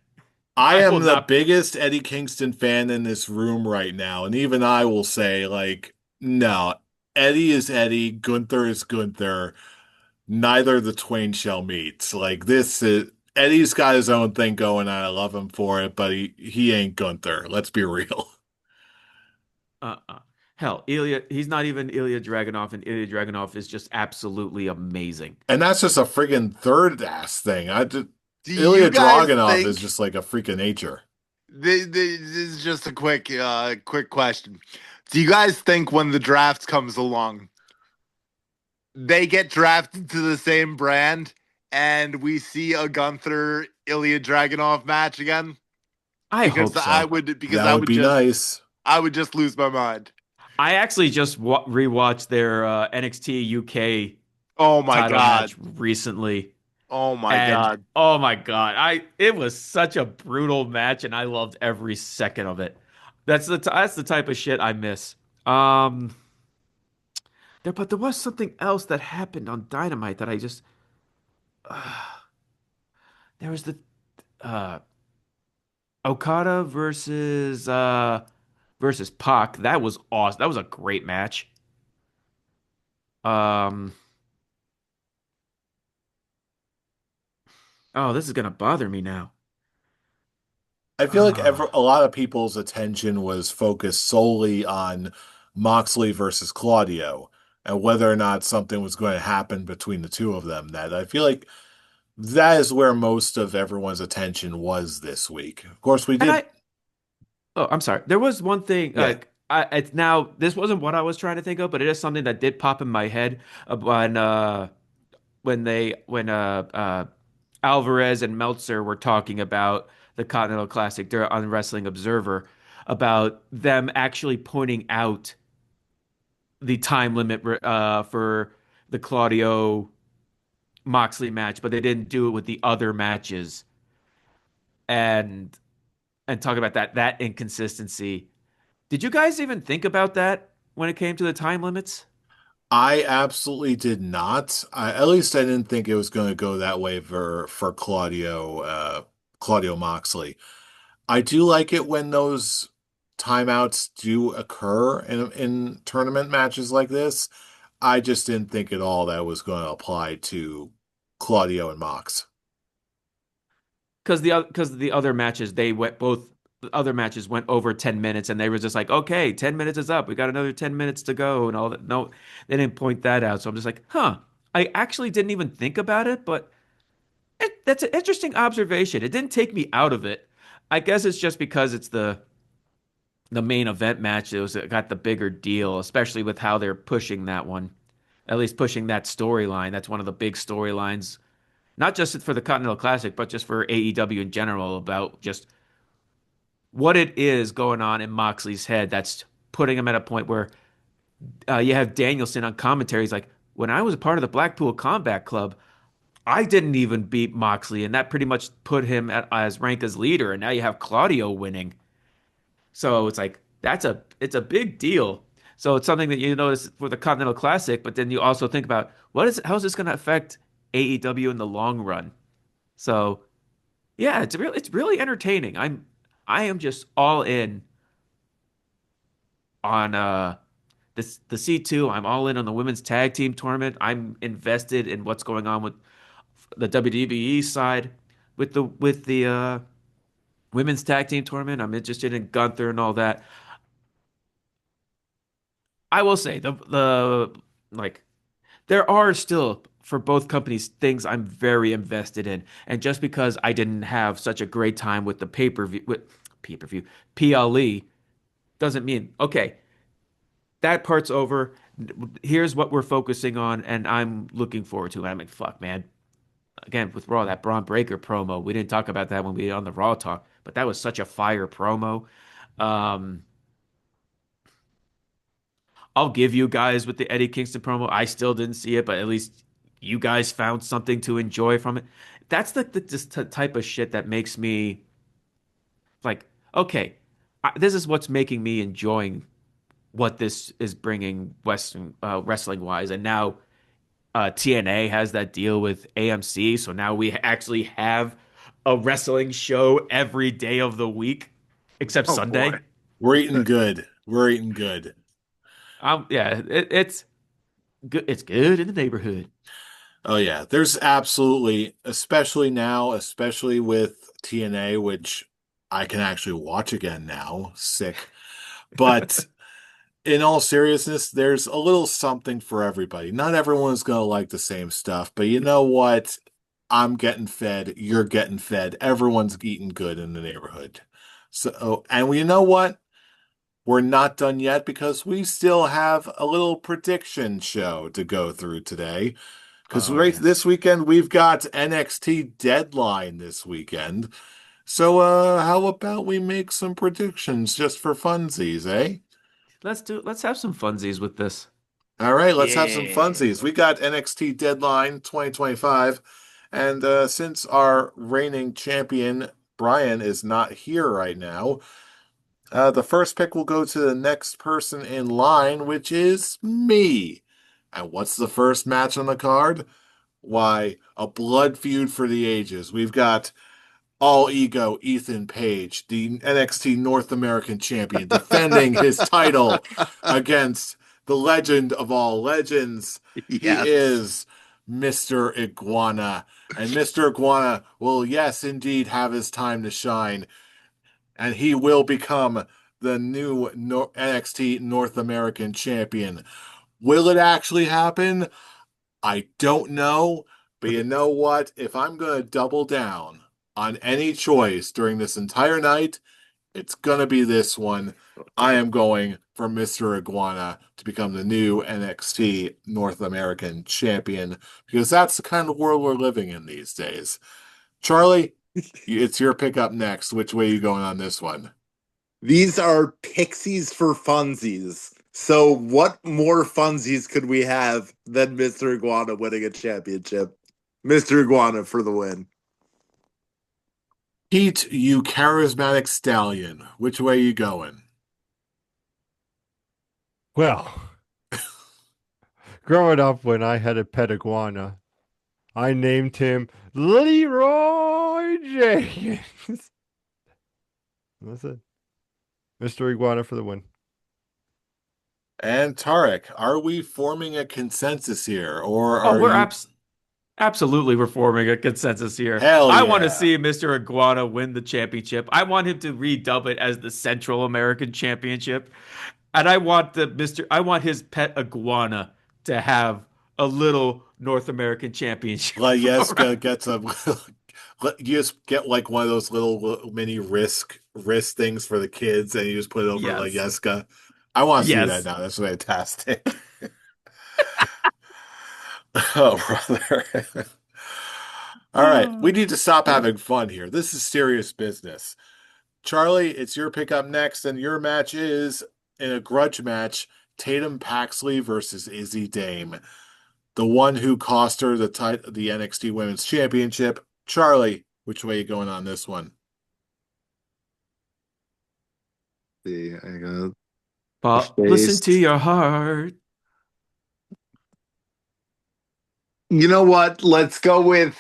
I I will am the not. biggest Eddie Kingston fan in this room right now, and even I will say, like, no, Eddie is Eddie, Gunther is Gunther. Neither the twain shall meet. Like this is Eddie's got his own thing going on. I love him for it, but he ain't Gunther. Let's be real. Uh-uh. Hell, he's not even Ilya Dragunov, and Ilya Dragunov is just absolutely amazing. And that's just a friggin' third ass thing. Do you Ilya guys Dragunov is think just like a freak of nature. this is just a quick question? Do you guys think when the draft comes along, they get drafted to the same brand and we see a Gunther Ilya Dragunov match again? I hope so. That would be nice. I would just lose my mind. I actually just rewatched their NXT UK Oh my title god. match recently, Oh my and god. oh my God, I it was such a brutal match, and I loved every second of it. That's the type of shit I miss. Um, but there was something else that happened on Dynamite that I just there was the uh Okada versus Pac. That was awesome. That was a great match. Um, oh, this is gonna bother me now. I feel like Ah. a lot of people's attention was focused solely on Moxley versus Claudio and whether or not something was going to happen between the two of them. That I feel like that is where most of everyone's attention was this week. Of course, we And did. I'm sorry. There was one thing. Yeah, It's now this wasn't what I was trying to think of, but it is something that did pop in my head when Alvarez and Meltzer were talking about the Continental Classic there on Wrestling Observer about them actually pointing out the time limit for the Claudio Moxley match, but they didn't do it with the other matches and talk about that inconsistency. Did you guys even think about that when it came to the time limits? I absolutely did not. At least I didn't think it was going to go that way for Claudio Moxley. I do like it when those timeouts do occur in tournament matches like this. I just didn't think at all that was going to apply to Claudio and Mox. Because the other matches they went both the other matches went over 10 minutes and they were just like, okay, 10 minutes is up. We got another 10 minutes to go and all that. No, they didn't point that out. So I'm just like, huh. I actually didn't even think about it, but that's an interesting observation. It didn't take me out of it. I guess it's just because it's the main event match. It got the bigger deal, especially with how they're pushing that one. At least pushing that storyline. That's one of the big storylines, not just for the Continental Classic, but just for AEW in general, about just what it is going on in Moxley's head that's putting him at a point where you have Danielson on commentary. He's like, when I was a part of the Blackpool Combat Club, I didn't even beat Moxley, and that pretty much put him as rank as leader. And now you have Claudio winning. So it's like it's a big deal. So it's something that you notice for the Continental Classic, but then you also think about how is this going to affect AEW in the long run? So yeah, it's really entertaining. I am just all in on the C2. I'm all in on the women's tag team tournament. I'm invested in what's going on with the WWE side with the women's tag team tournament. I'm interested in Gunther and all that. I will say the like there are still for both companies things I'm very invested in, and just because I didn't have such a great time with the pay-per-view PLE doesn't mean okay, that part's over. Here's what we're focusing on, and I'm looking forward to it. I mean, fuck, man. Again, with Raw, that Braun Breaker promo, we didn't talk about that when we were on the Raw talk, but that was such a fire promo. Um, I'll give you guys with the Eddie Kingston promo. I still didn't see it, but at least you guys found something to enjoy from it. That's the just type of shit that makes me like, okay, this is what's making me enjoying what this is bringing Western wrestling wise. And now TNA has that deal with AMC, so now we actually have a wrestling show every day of the week except Oh boy. Sunday. We're eating good. We're eating good. Yeah, it's good. It's good in the neighborhood. Oh yeah, there's absolutely, especially now, especially with TNA, which I can actually watch again now. Sick. But in all seriousness, there's a little something for everybody. Not everyone's going to like the same stuff, but you know what? I'm getting fed. You're getting fed. Everyone's eating good in the neighborhood. So, and you know what? We're not done yet because we still have a little prediction show to go through today. Because Oh right yes. this weekend we've got NXT Deadline this weekend. So how about we make some predictions just for funsies, eh? Let's have some funsies with this. All right, let's have some Yeah. funsies. We got NXT Deadline 2025, and since our reigning champion Brian is not here right now, the first pick will go to the next person in line, which is me. And what's the first match on the card? Why, a blood feud for the ages. We've got All Ego Ethan Page, the NXT North American champion, defending his title against the legend of all legends. He Yes. is Mr. Iguana. And Mr. Iguana will, yes, indeed, have his time to shine. And he will become the new NXT North American champion. Will it actually happen? I don't know, but you know what? If I'm going to double down on any choice during this entire night, it's going to be this one. I am going for Mr. Iguana to become the new NXT North American champion because that's the kind of world we're living in these days. Charlie, it's your pick up next. Which way are you going on this one? These are pixies for funsies. So, what more funsies could we have than Mr. Iguana winning a championship? Mr. Iguana for the win. Pete, you charismatic stallion. Which way are you going? Well, growing up, when I had a pet iguana, I named him Leroy Jenkins. That's it. Mr. Iguana for the win. And Tarek, are we forming a consensus here, or Oh, are we're you? absolutely we're forming a consensus here. Hell I want to yeah! see Mr. Iguana win the championship. I want him to redub it as the Central American Championship. And I want his pet iguana to have a little North American championship for us. Layeska gets a. You just get like one of those little mini wrist things for the kids, and you just put it over Yes. Layeska. I want to see that Yes. now. That's fantastic. Oh, brother. All right, we need to stop having fun here. This is serious business. Charlie, it's your pick up next, and your match is in a grudge match, Tatum Paxley versus Izzy Dame, the one who cost her the NXT Women's Championship. Charlie, which way you going on this one? See, I got the But listen face. to your heart. You know what? Let's go with.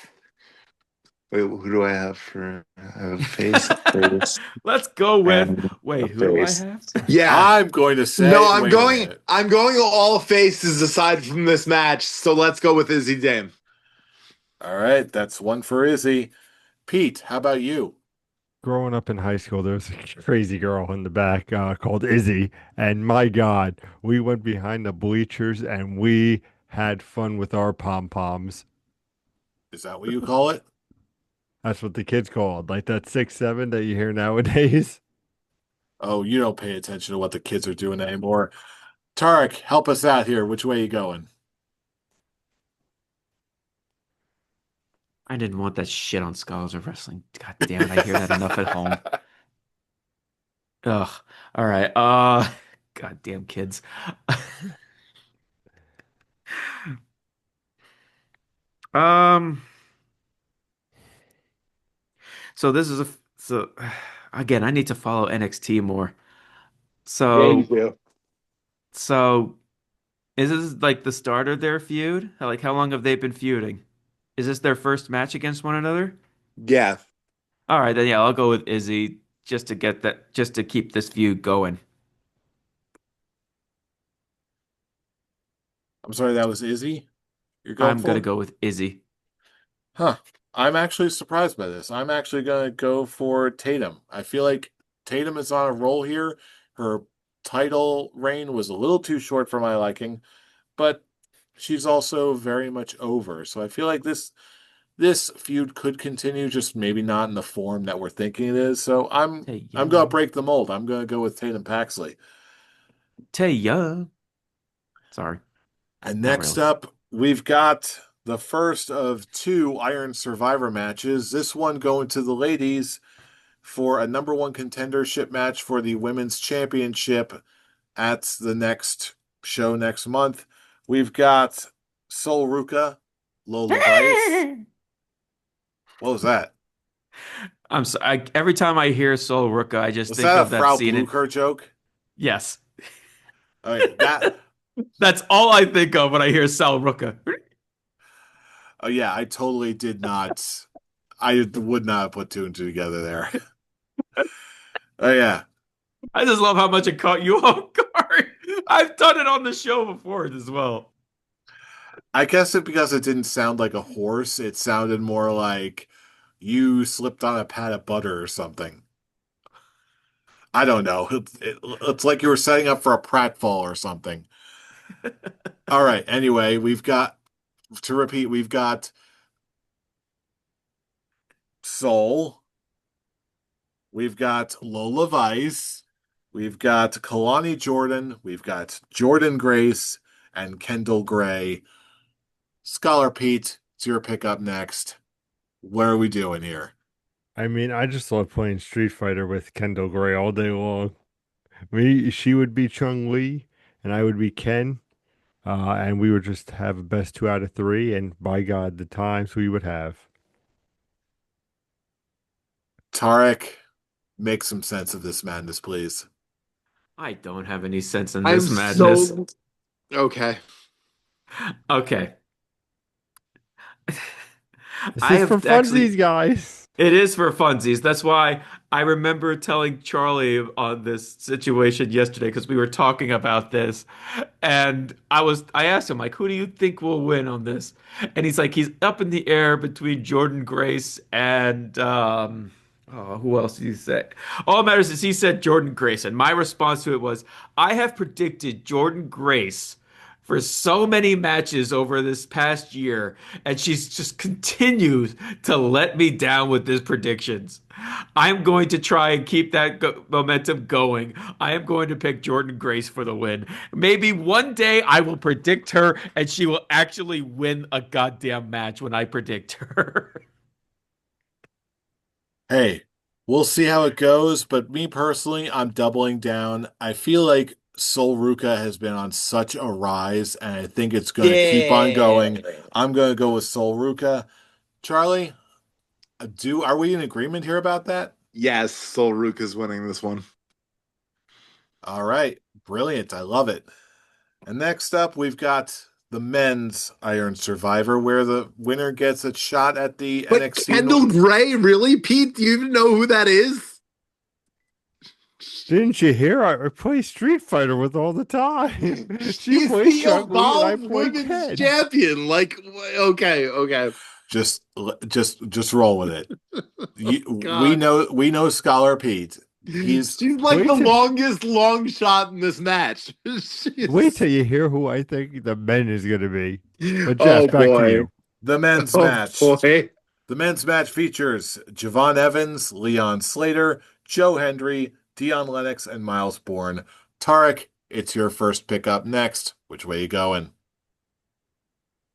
Wait, who do I have for? I have a face, face, Let's go with, and a wait, who do I face. have? Yeah. I'm going to No, say, I'm wait a going. minute. I'm going all faces aside from this match. So let's go with Izzy Dame. All right, that's one for Izzy. Pete, how about you? Growing up in high school, there was a crazy girl in the back called Izzy, and my God, we went behind the bleachers and we had fun with our pom poms. Is that what you call it? That's what the kids called, like that 6'7" that you hear nowadays. Oh, you don't pay attention to what the kids are doing anymore. Tarek, help us out here. Which way you going? I didn't want that shit on Scholars of Wrestling. God damn it, I hear that enough at home. Ugh. All right. Goddamn kids. Um, so this is a so again, I need to follow NXT more. Yeah, you So do. so is this like the start of their feud? Like how long have they been feuding? Is this their first match against one another? Yeah. All right, then yeah, I'll go with Izzy just to get that just to keep this feud going. I'm sorry, that was Izzy you're going I'm gonna for? go with Izzy. Huh. I'm actually surprised by this. I'm actually going to go for Tatum. I feel like Tatum is on a roll here. Her title reign was a little too short for my liking, but she's also very much over. So I feel like this feud could continue, just maybe not in the form that we're thinking it is. So Hey I'm going to yo. break the mold. I'm going to go with Tatum Paxley. Taya. Sorry, And not next really. up, we've got the first of two Iron Survivor matches. This one going to the ladies for a number one contendership match for the women's championship at the next show next month. We've got Sol Ruka, Lola Vice. What was that? I'm sorry. Every time I hear Sol Ruka, I just Was think that a of that Frau scene. Blucher joke? Yes, Okay, that. that's all I think of when I hear Sol Ruka. Oh yeah, I totally did not. I would not have put two and two together there. Oh yeah, I just love how much it caught you off guard. I've done it on the show before as well. I guess it because it didn't sound like a horse. It sounded more like you slipped on a pat of butter or something. I don't know. It's like you were setting up for a pratfall or something. All right. Anyway, we've got to repeat. We've got Soul. We've got Lola Vice. We've got Kalani Jordan. We've got Jordan Grace and Kendall Gray. Scholar Pete, it's your pick up next. What are we doing here? I mean, I just love playing Street Fighter with Kendall Gray all day long. Me, she would be Chung Li, and I would be Ken, and we would just have a best 2 out of 3, and by God, the times we would have. Tarek, make some sense of this madness, please. I don't have any sense in I'm this madness. so okay. Okay. This I is for have actually funsies, guys. It is for funsies. That's why I remember telling Charlie on this situation yesterday because we were talking about this. And I asked him, like, who do you think will win on this? And he's like, he's up in the air between Jordan Grace and oh, who else did he say? All that matters is he said Jordan Grace. And my response to it was, I have predicted Jordan Grace for so many matches over this past year, and she's just continues to let me down with these predictions. I'm going to try and keep that momentum going. I am going to pick Jordan Grace for the win. Maybe one day I will predict her, and she will actually win a goddamn match when I predict her. Hey, we'll see how it goes, but me personally, I'm doubling down. I feel like Sol Ruka has been on such a rise, and I think it's going to keep on Yeah. going. I'm going to go with Sol Ruka. Charlie, are we in agreement here about that? Yes, Sol Ruka's winning this one. All right, brilliant. I love it. And next up, we've got the men's Iron Survivor, where the winner gets a shot at the But NXT. Kendall Gray, really, Pete? Do you even know who that is? Didn't you hear? I play Street Fighter with all the time. She He's plays the Chung Li, and I Evolved play Women's Ken. Champion. Like, okay, okay. Just roll with it. We God. know Scholar Pete. She's He's like Wait the till- longest long shot in this match. Wait till you hear who I think the men is going to be. But Oh Jeff, back to boy. you. the men's Oh match. boy. The men's match features Javon Evans, Leon Slater, Joe Hendry, Dion Lennox, and Miles Bourne. Tarek, it's your first pick up next. Which way you going?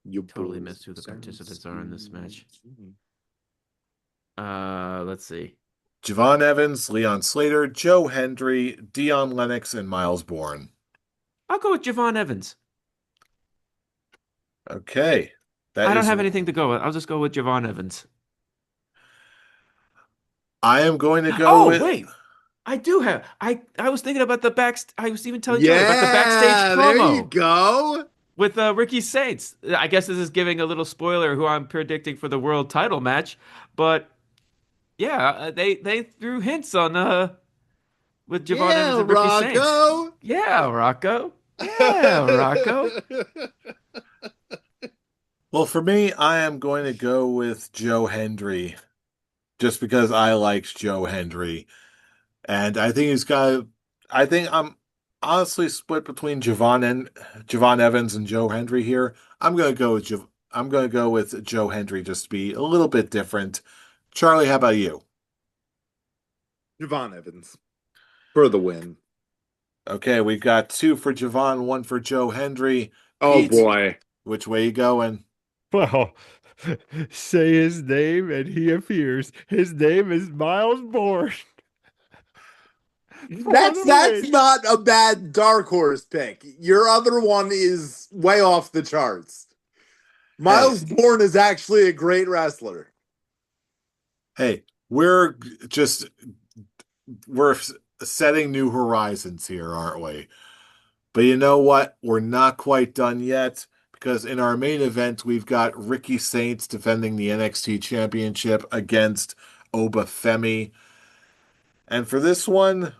You Totally missed who the participants are in this match. Let's see. Javon Evans, Leon Slater, Joe Hendry, Dion Lennox, and Miles Bourne. I'll go with Javon Evans. Okay. That I don't is have anything to go with. I'll just go with Javon Evans. I am going to go Oh, with wait. I do have. I was thinking about the back. I was even telling Charlie about the backstage Yeah, there you promo go. with Ricky Saints. I guess this is giving a little spoiler who I'm predicting for the world title match, but yeah, they threw hints on with Javon Evans Yeah, and Ricky Saints. Rocco. Yeah, Rocco. Yeah, Rocco. Well, for me, I am going to go with Joe Hendry just because I liked Joe Hendry. And I think I think I'm honestly split between Javon Evans and Joe Hendry here. I'm going to go with Joe Hendry just to be a little bit different. Charlie, how about you? Javon Evans for the win. Okay, we've got two for Javon, one for Joe Hendry. Oh Pete, boy. which way you going? Well, say his name and he appears. His name is Miles Bourne for That's the that's win. not a bad dark horse pick. Your other one is way off the charts. Hey, Miles Bourne is actually a great wrestler. hey, we're just we're setting new horizons here, aren't we? But you know what? We're not quite done yet because in our main event, we've got Ricky Saints defending the NXT Championship against Oba Femi. And for this one,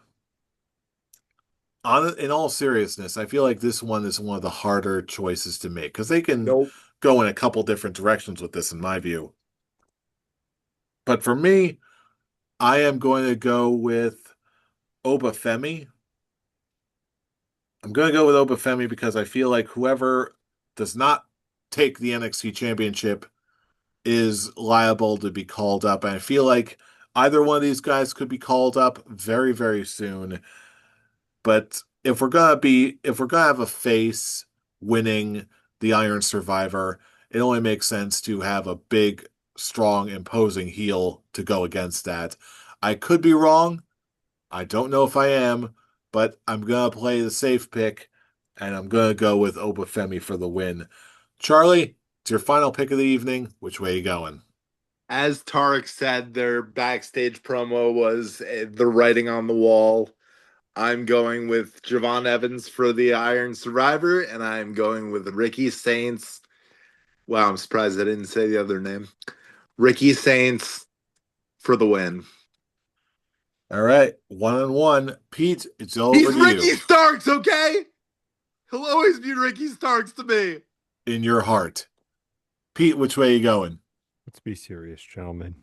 in all seriousness, I feel like this one is one of the harder choices to make because they can Nope. go in a couple different directions with this, in my view. But for me, I am going to go with Oba Femi. I'm going to go with Oba Femi because I feel like whoever does not take the NXT Championship is liable to be called up. And I feel like either one of these guys could be called up very, very soon. But if we're gonna have a face winning the Iron Survivor, it only makes sense to have a big, strong, imposing heel to go against that. I could be wrong. I don't know if I am, but I'm gonna play the safe pick, and I'm gonna go with Obafemi for the win. Charlie, it's your final pick of the evening. Which way are you going? As Tarek said, their backstage promo was the writing on the wall. I'm going with Javon Evans for the Iron Survivor, and I'm going with Ricky Saints. Wow, I'm surprised I didn't say the other name. Ricky Saints for the win. All right, 1-1. Pete, it's over He's to Ricky you. Starks, okay? He'll always be Ricky Starks to me. In your heart. Pete, which way are you going? Let's be serious, gentlemen.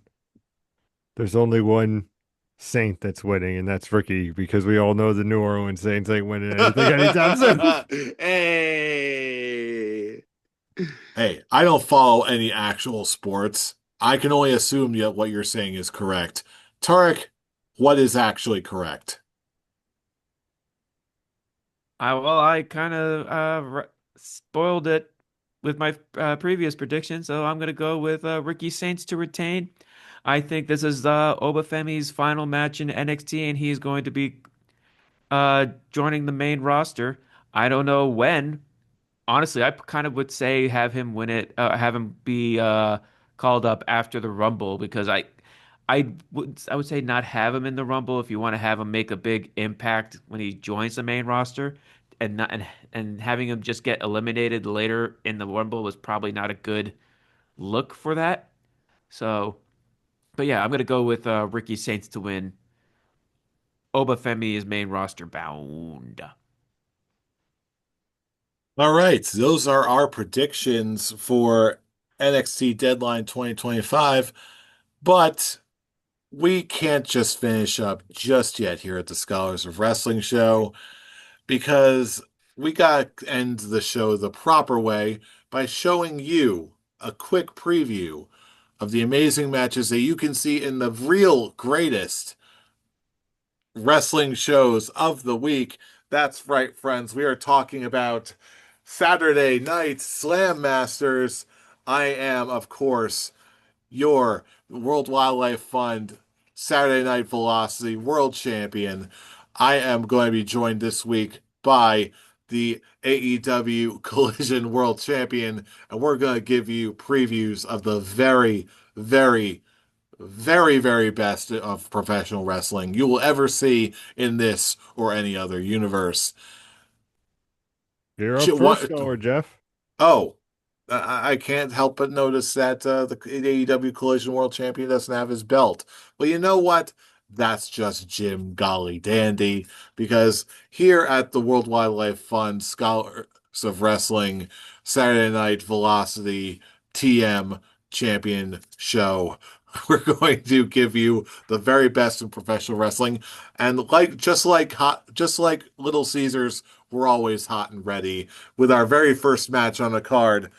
There's only one Saint that's winning, and that's Ricky, because we all know the New Orleans Saints ain't winning anything anytime soon. Hey. Hey, I don't follow any actual sports. I can only assume that what you're saying is correct. Tarek, what is actually correct? I kind of spoiled it with my previous prediction, so I'm gonna go with Ricky Saints to retain. I think this is Obafemi's final match in NXT, and he's going to be joining the main roster. I don't know when. Honestly, I kind of would say have him win it, have him be called up after the Rumble because I would say not have him in the Rumble if you want to have him make a big impact when he joins the main roster, and not and having him just get eliminated later in the Rumble was probably not a good look for that. So, but yeah, I'm gonna go with Ricky Saints to win. Obafemi is main roster bound. All right, those are our predictions for NXT Deadline 2025, but we can't just finish up just yet here at the Scholars of Wrestling show because we got to end the show the proper way by showing you a quick preview of the amazing matches that you can see in the real greatest wrestling shows of the week. That's right, friends. We are talking about Saturday Night Slam Masters. I am, of course, your World Wildlife Fund Saturday Night Velocity World Champion. I am going to be joined this week by the AEW Collision World Champion, and we're going to give you previews of the very, very, very, very best of professional wrestling you will ever see in this or any other universe. You're up first, What? scholar Jeff. Oh, I can't help but notice that the AEW Collision World Champion doesn't have his belt. Well, you know what? That's just Jim Golly Dandy, because here at the World Wildlife Fund Scholars of Wrestling Saturday Night Velocity TM Champion Show, we're going to give you the very best in professional wrestling, and just like Little Caesars, we're always hot and ready with our very first match on the card.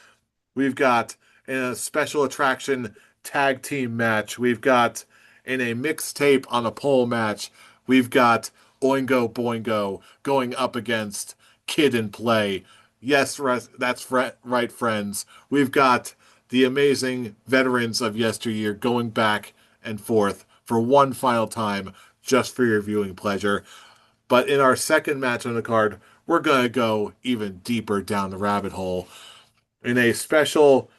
We've got in a special attraction tag team match. We've got in a mixtape on a pole match. We've got Oingo Boingo going up against Kid and Play. Yes, right, friends. We've got the amazing veterans of yesteryear going back and forth for one final time just for your viewing pleasure. But in our second match on the card, we're going to go even deeper down the rabbit hole. In a special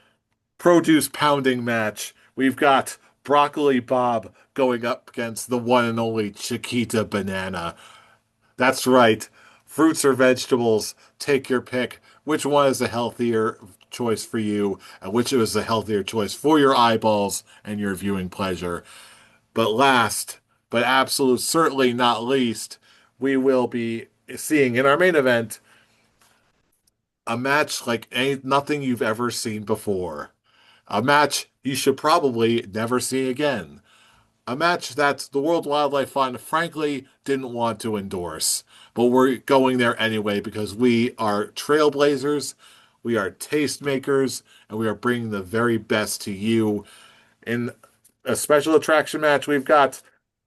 produce pounding match, we've got Broccoli Bob going up against the one and only Chiquita Banana. That's right. Fruits or vegetables, take your pick. Which one is a healthier choice for you, and which is a healthier choice for your eyeballs and your viewing pleasure? But last, but absolute certainly not least, we will be seeing in our main event a match like ain't nothing you've ever seen before. A match you should probably never see again. A match that the World Wildlife Fund frankly didn't want to endorse. But we're going there anyway because we are trailblazers, we are tastemakers, and we are bringing the very best to you. In a special attraction match, we've got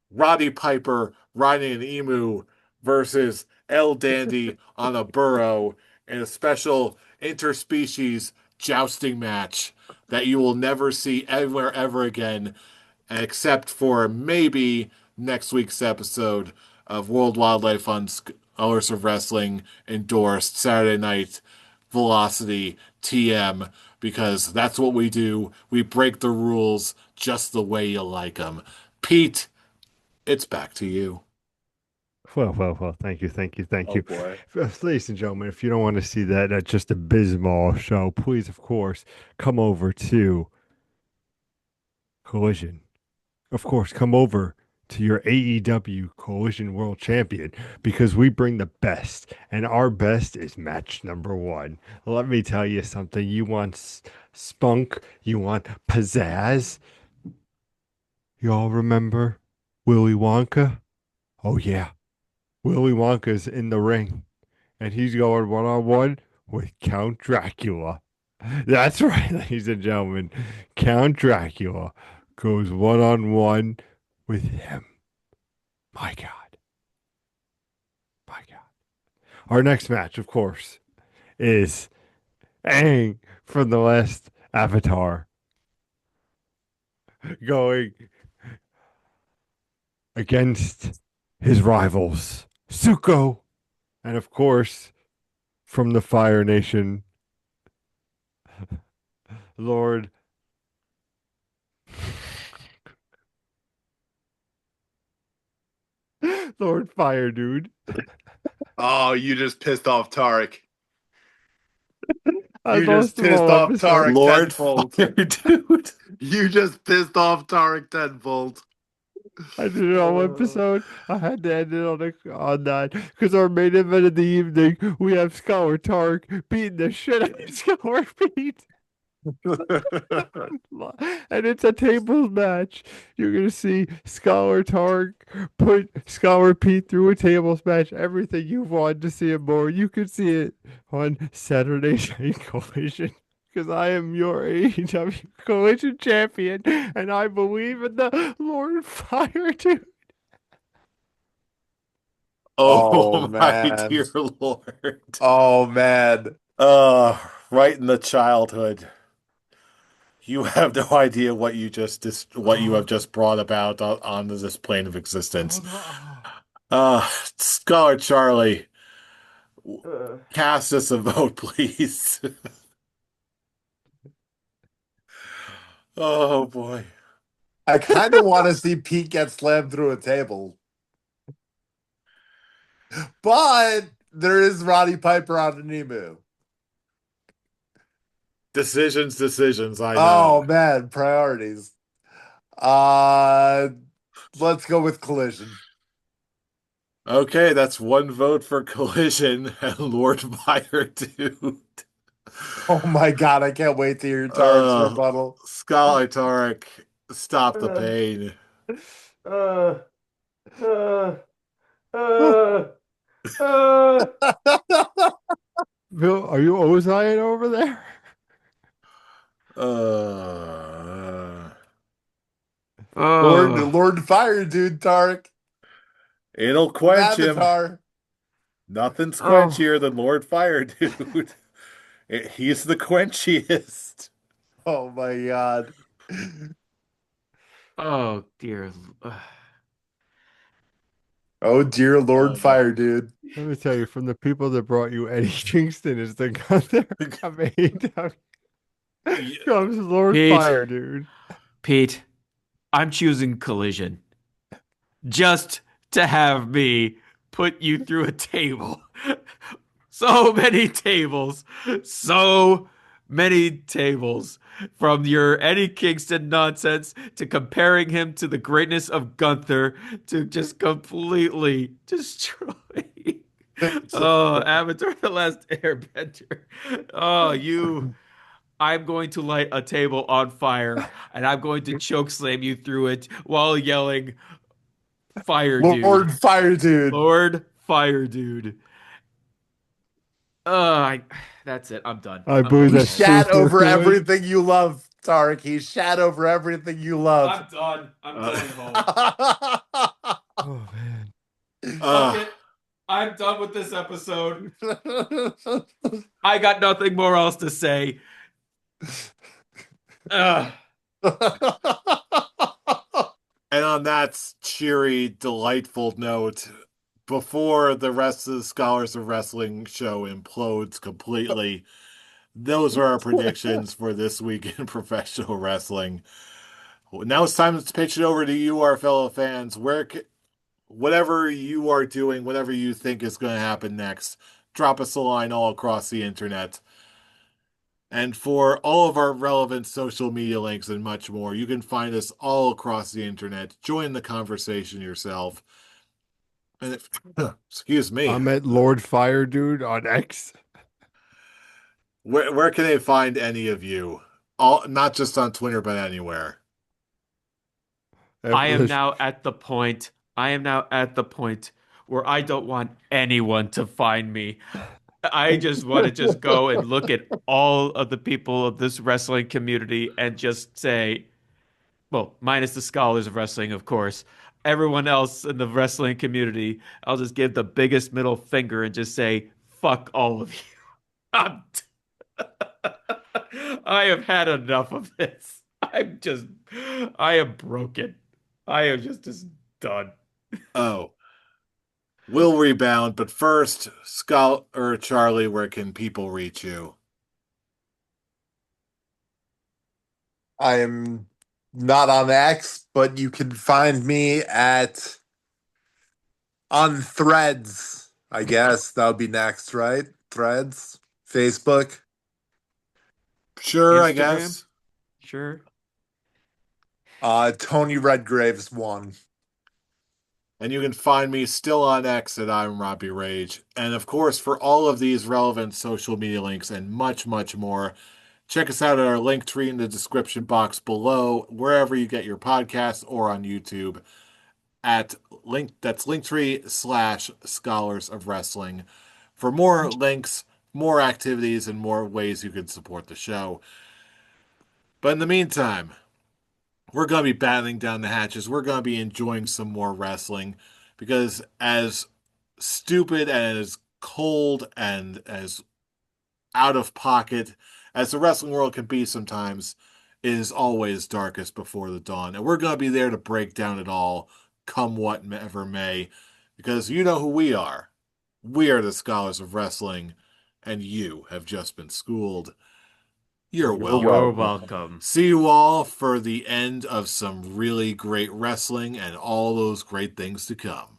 Roddy Piper riding an emu versus El Dandy on a burro in a special interspecies jousting match that you will never see anywhere ever again, except for maybe next week's episode of World Wildlife Fund's Colors of Wrestling endorsed Saturday Night Velocity TM, because that's what we do. We break the rules just the way you like them. Pete, it's back to you. Well. Thank you, thank Oh you. boy. Ladies and gentlemen, if you don't want to see that just abysmal show, please, of course, come over to Collision. Of course, come over to your AEW Collision World Champion because we bring the best, and our best is match number one. Let me tell you something. You want spunk, you want pizzazz. You all remember Willy Wonka? Oh, yeah. Willy Wonka's in the ring, and he's going one on one with Count Dracula. That's right, ladies and gentlemen. Count Dracula goes one on one with him. My God. My God. Our next match, of course, is Aang from the last Avatar going against his rivals, Zuko, and of course, from the Fire Nation, Lord. Lord Fire Dude. Oh, you just pissed off Tarek. I You just lost him pissed all off episode. Tarek Lord tenfold. Fire Dude. You just pissed off Tarek tenfold. I did it all episode. I had to end it on that because our main event of the evening, we have Scholar Tark beating the shit out of Scholar Pete. And it's a tables match. You're gonna see Scholar Tark put Scholar Pete through a tables match. Everything you've wanted to see and more. You can see it on Saturday Night Collision. Because I am your AEW Collision champion, and I believe in the Lord Fire too. Oh Oh my man. dear Lord. Oh man. Right in the childhood. You have no idea what what you have just brought about onto this plane of existence. Scholar Charlie, cast us a vote, please. Oh boy. I kind of want to see Pete get slammed through a table. But there is Roddy Piper on the Nemu. Decisions, I Oh know. man, priorities. Uh let's go with Collision. Okay, that's one vote for Collision and Lord Fire Dude. Oh my god, I can't wait to hear Tarek's rebuttal. Scholar Tarek, stop the Uh, pain. uh, uh, uh, uh. Bill, are you Ozion over there? Uh, Lord Oh, Lord Fire Dude, Tarek. it'll From quench him. Avatar. Nothing's oh, quenchier than Lord Fire Dude. He's the quenchiest. Oh my God. Oh dear. Oh dear Oh Lord Fire no. Dude. Let me tell you, from the people that brought you Eddie Kingston is the Gunther of AEW Yeah, comes Lord Pete, Fire, dude. Pete, I'm choosing Collision just to have me put you through a table. So many tables, so many tables. From your Eddie Kingston nonsense to comparing him to the greatness of Gunther to just completely destroying. Oh, Avatar: The Last Airbender. Oh, you. I'm going to light a table on fire and I'm going to choke slam you through it while yelling, Fire Dude. Lord Fire Dude. Lord Fire Dude. I, that's it. I'm done. I I'm believe He going that's home. true shat over circulation. everything you love, Tarek. He shat over everything you love. I'm done. I'm uh, going home. Oh man. Fuck uh, it. I'm done with this episode. I got nothing more else to say. Ugh. and on that cheery, delightful note, before the rest of the Scholars of Wrestling show implodes completely, those are our predictions for this week in professional wrestling. Now it's time to pitch it over to you, our fellow fans. Whatever you are doing, whatever you think is going to happen next, drop us a line all across the internet. And for all of our relevant social media links and much more, you can find us all across the internet. Join the conversation yourself. And if, excuse me, I'm at Lord Fire, dude, on X. where can they find any of you? All not just on Twitter, but anywhere. I After am this, now at the point. I am now at the point where I don't want anyone to find me. I just want to just go and look at all of the people of this wrestling community and just say, well, minus the scholars of wrestling, of course. Everyone else in the wrestling community, I'll just give the biggest middle finger and just say, fuck all of you. I'm I have had enough of this. I am broken. I am just done. Oh, we'll rebound, but first, Scott or Charlie, where can people reach you? I am not on X, but you can find me at on Threads. I guess that would be next, right? Threads, Facebook. Sure, I Instagram? guess. Sure. Tony Redgraves one. And you can find me still on X at I'm Robbie Rage. And of course, for all of these relevant social media links and much, much more, check us out at our link tree in the description box below, wherever you get your podcasts or on YouTube at that's linktree/scholars of wrestling for more links, more activities, and more ways you can support the show. But in the meantime, we're going to be battling down the hatches. We're going to be enjoying some more wrestling because as stupid and as cold and as out of pocket as the wrestling world can be sometimes, it is always darkest before the dawn. And we're going to be there to break down it all, come whatever may, because you know who we are. We are the scholars of wrestling, and you have just been schooled. You're you're You're welcome. welcome. welcome. See you all for the end of some really great wrestling and all those great things to come.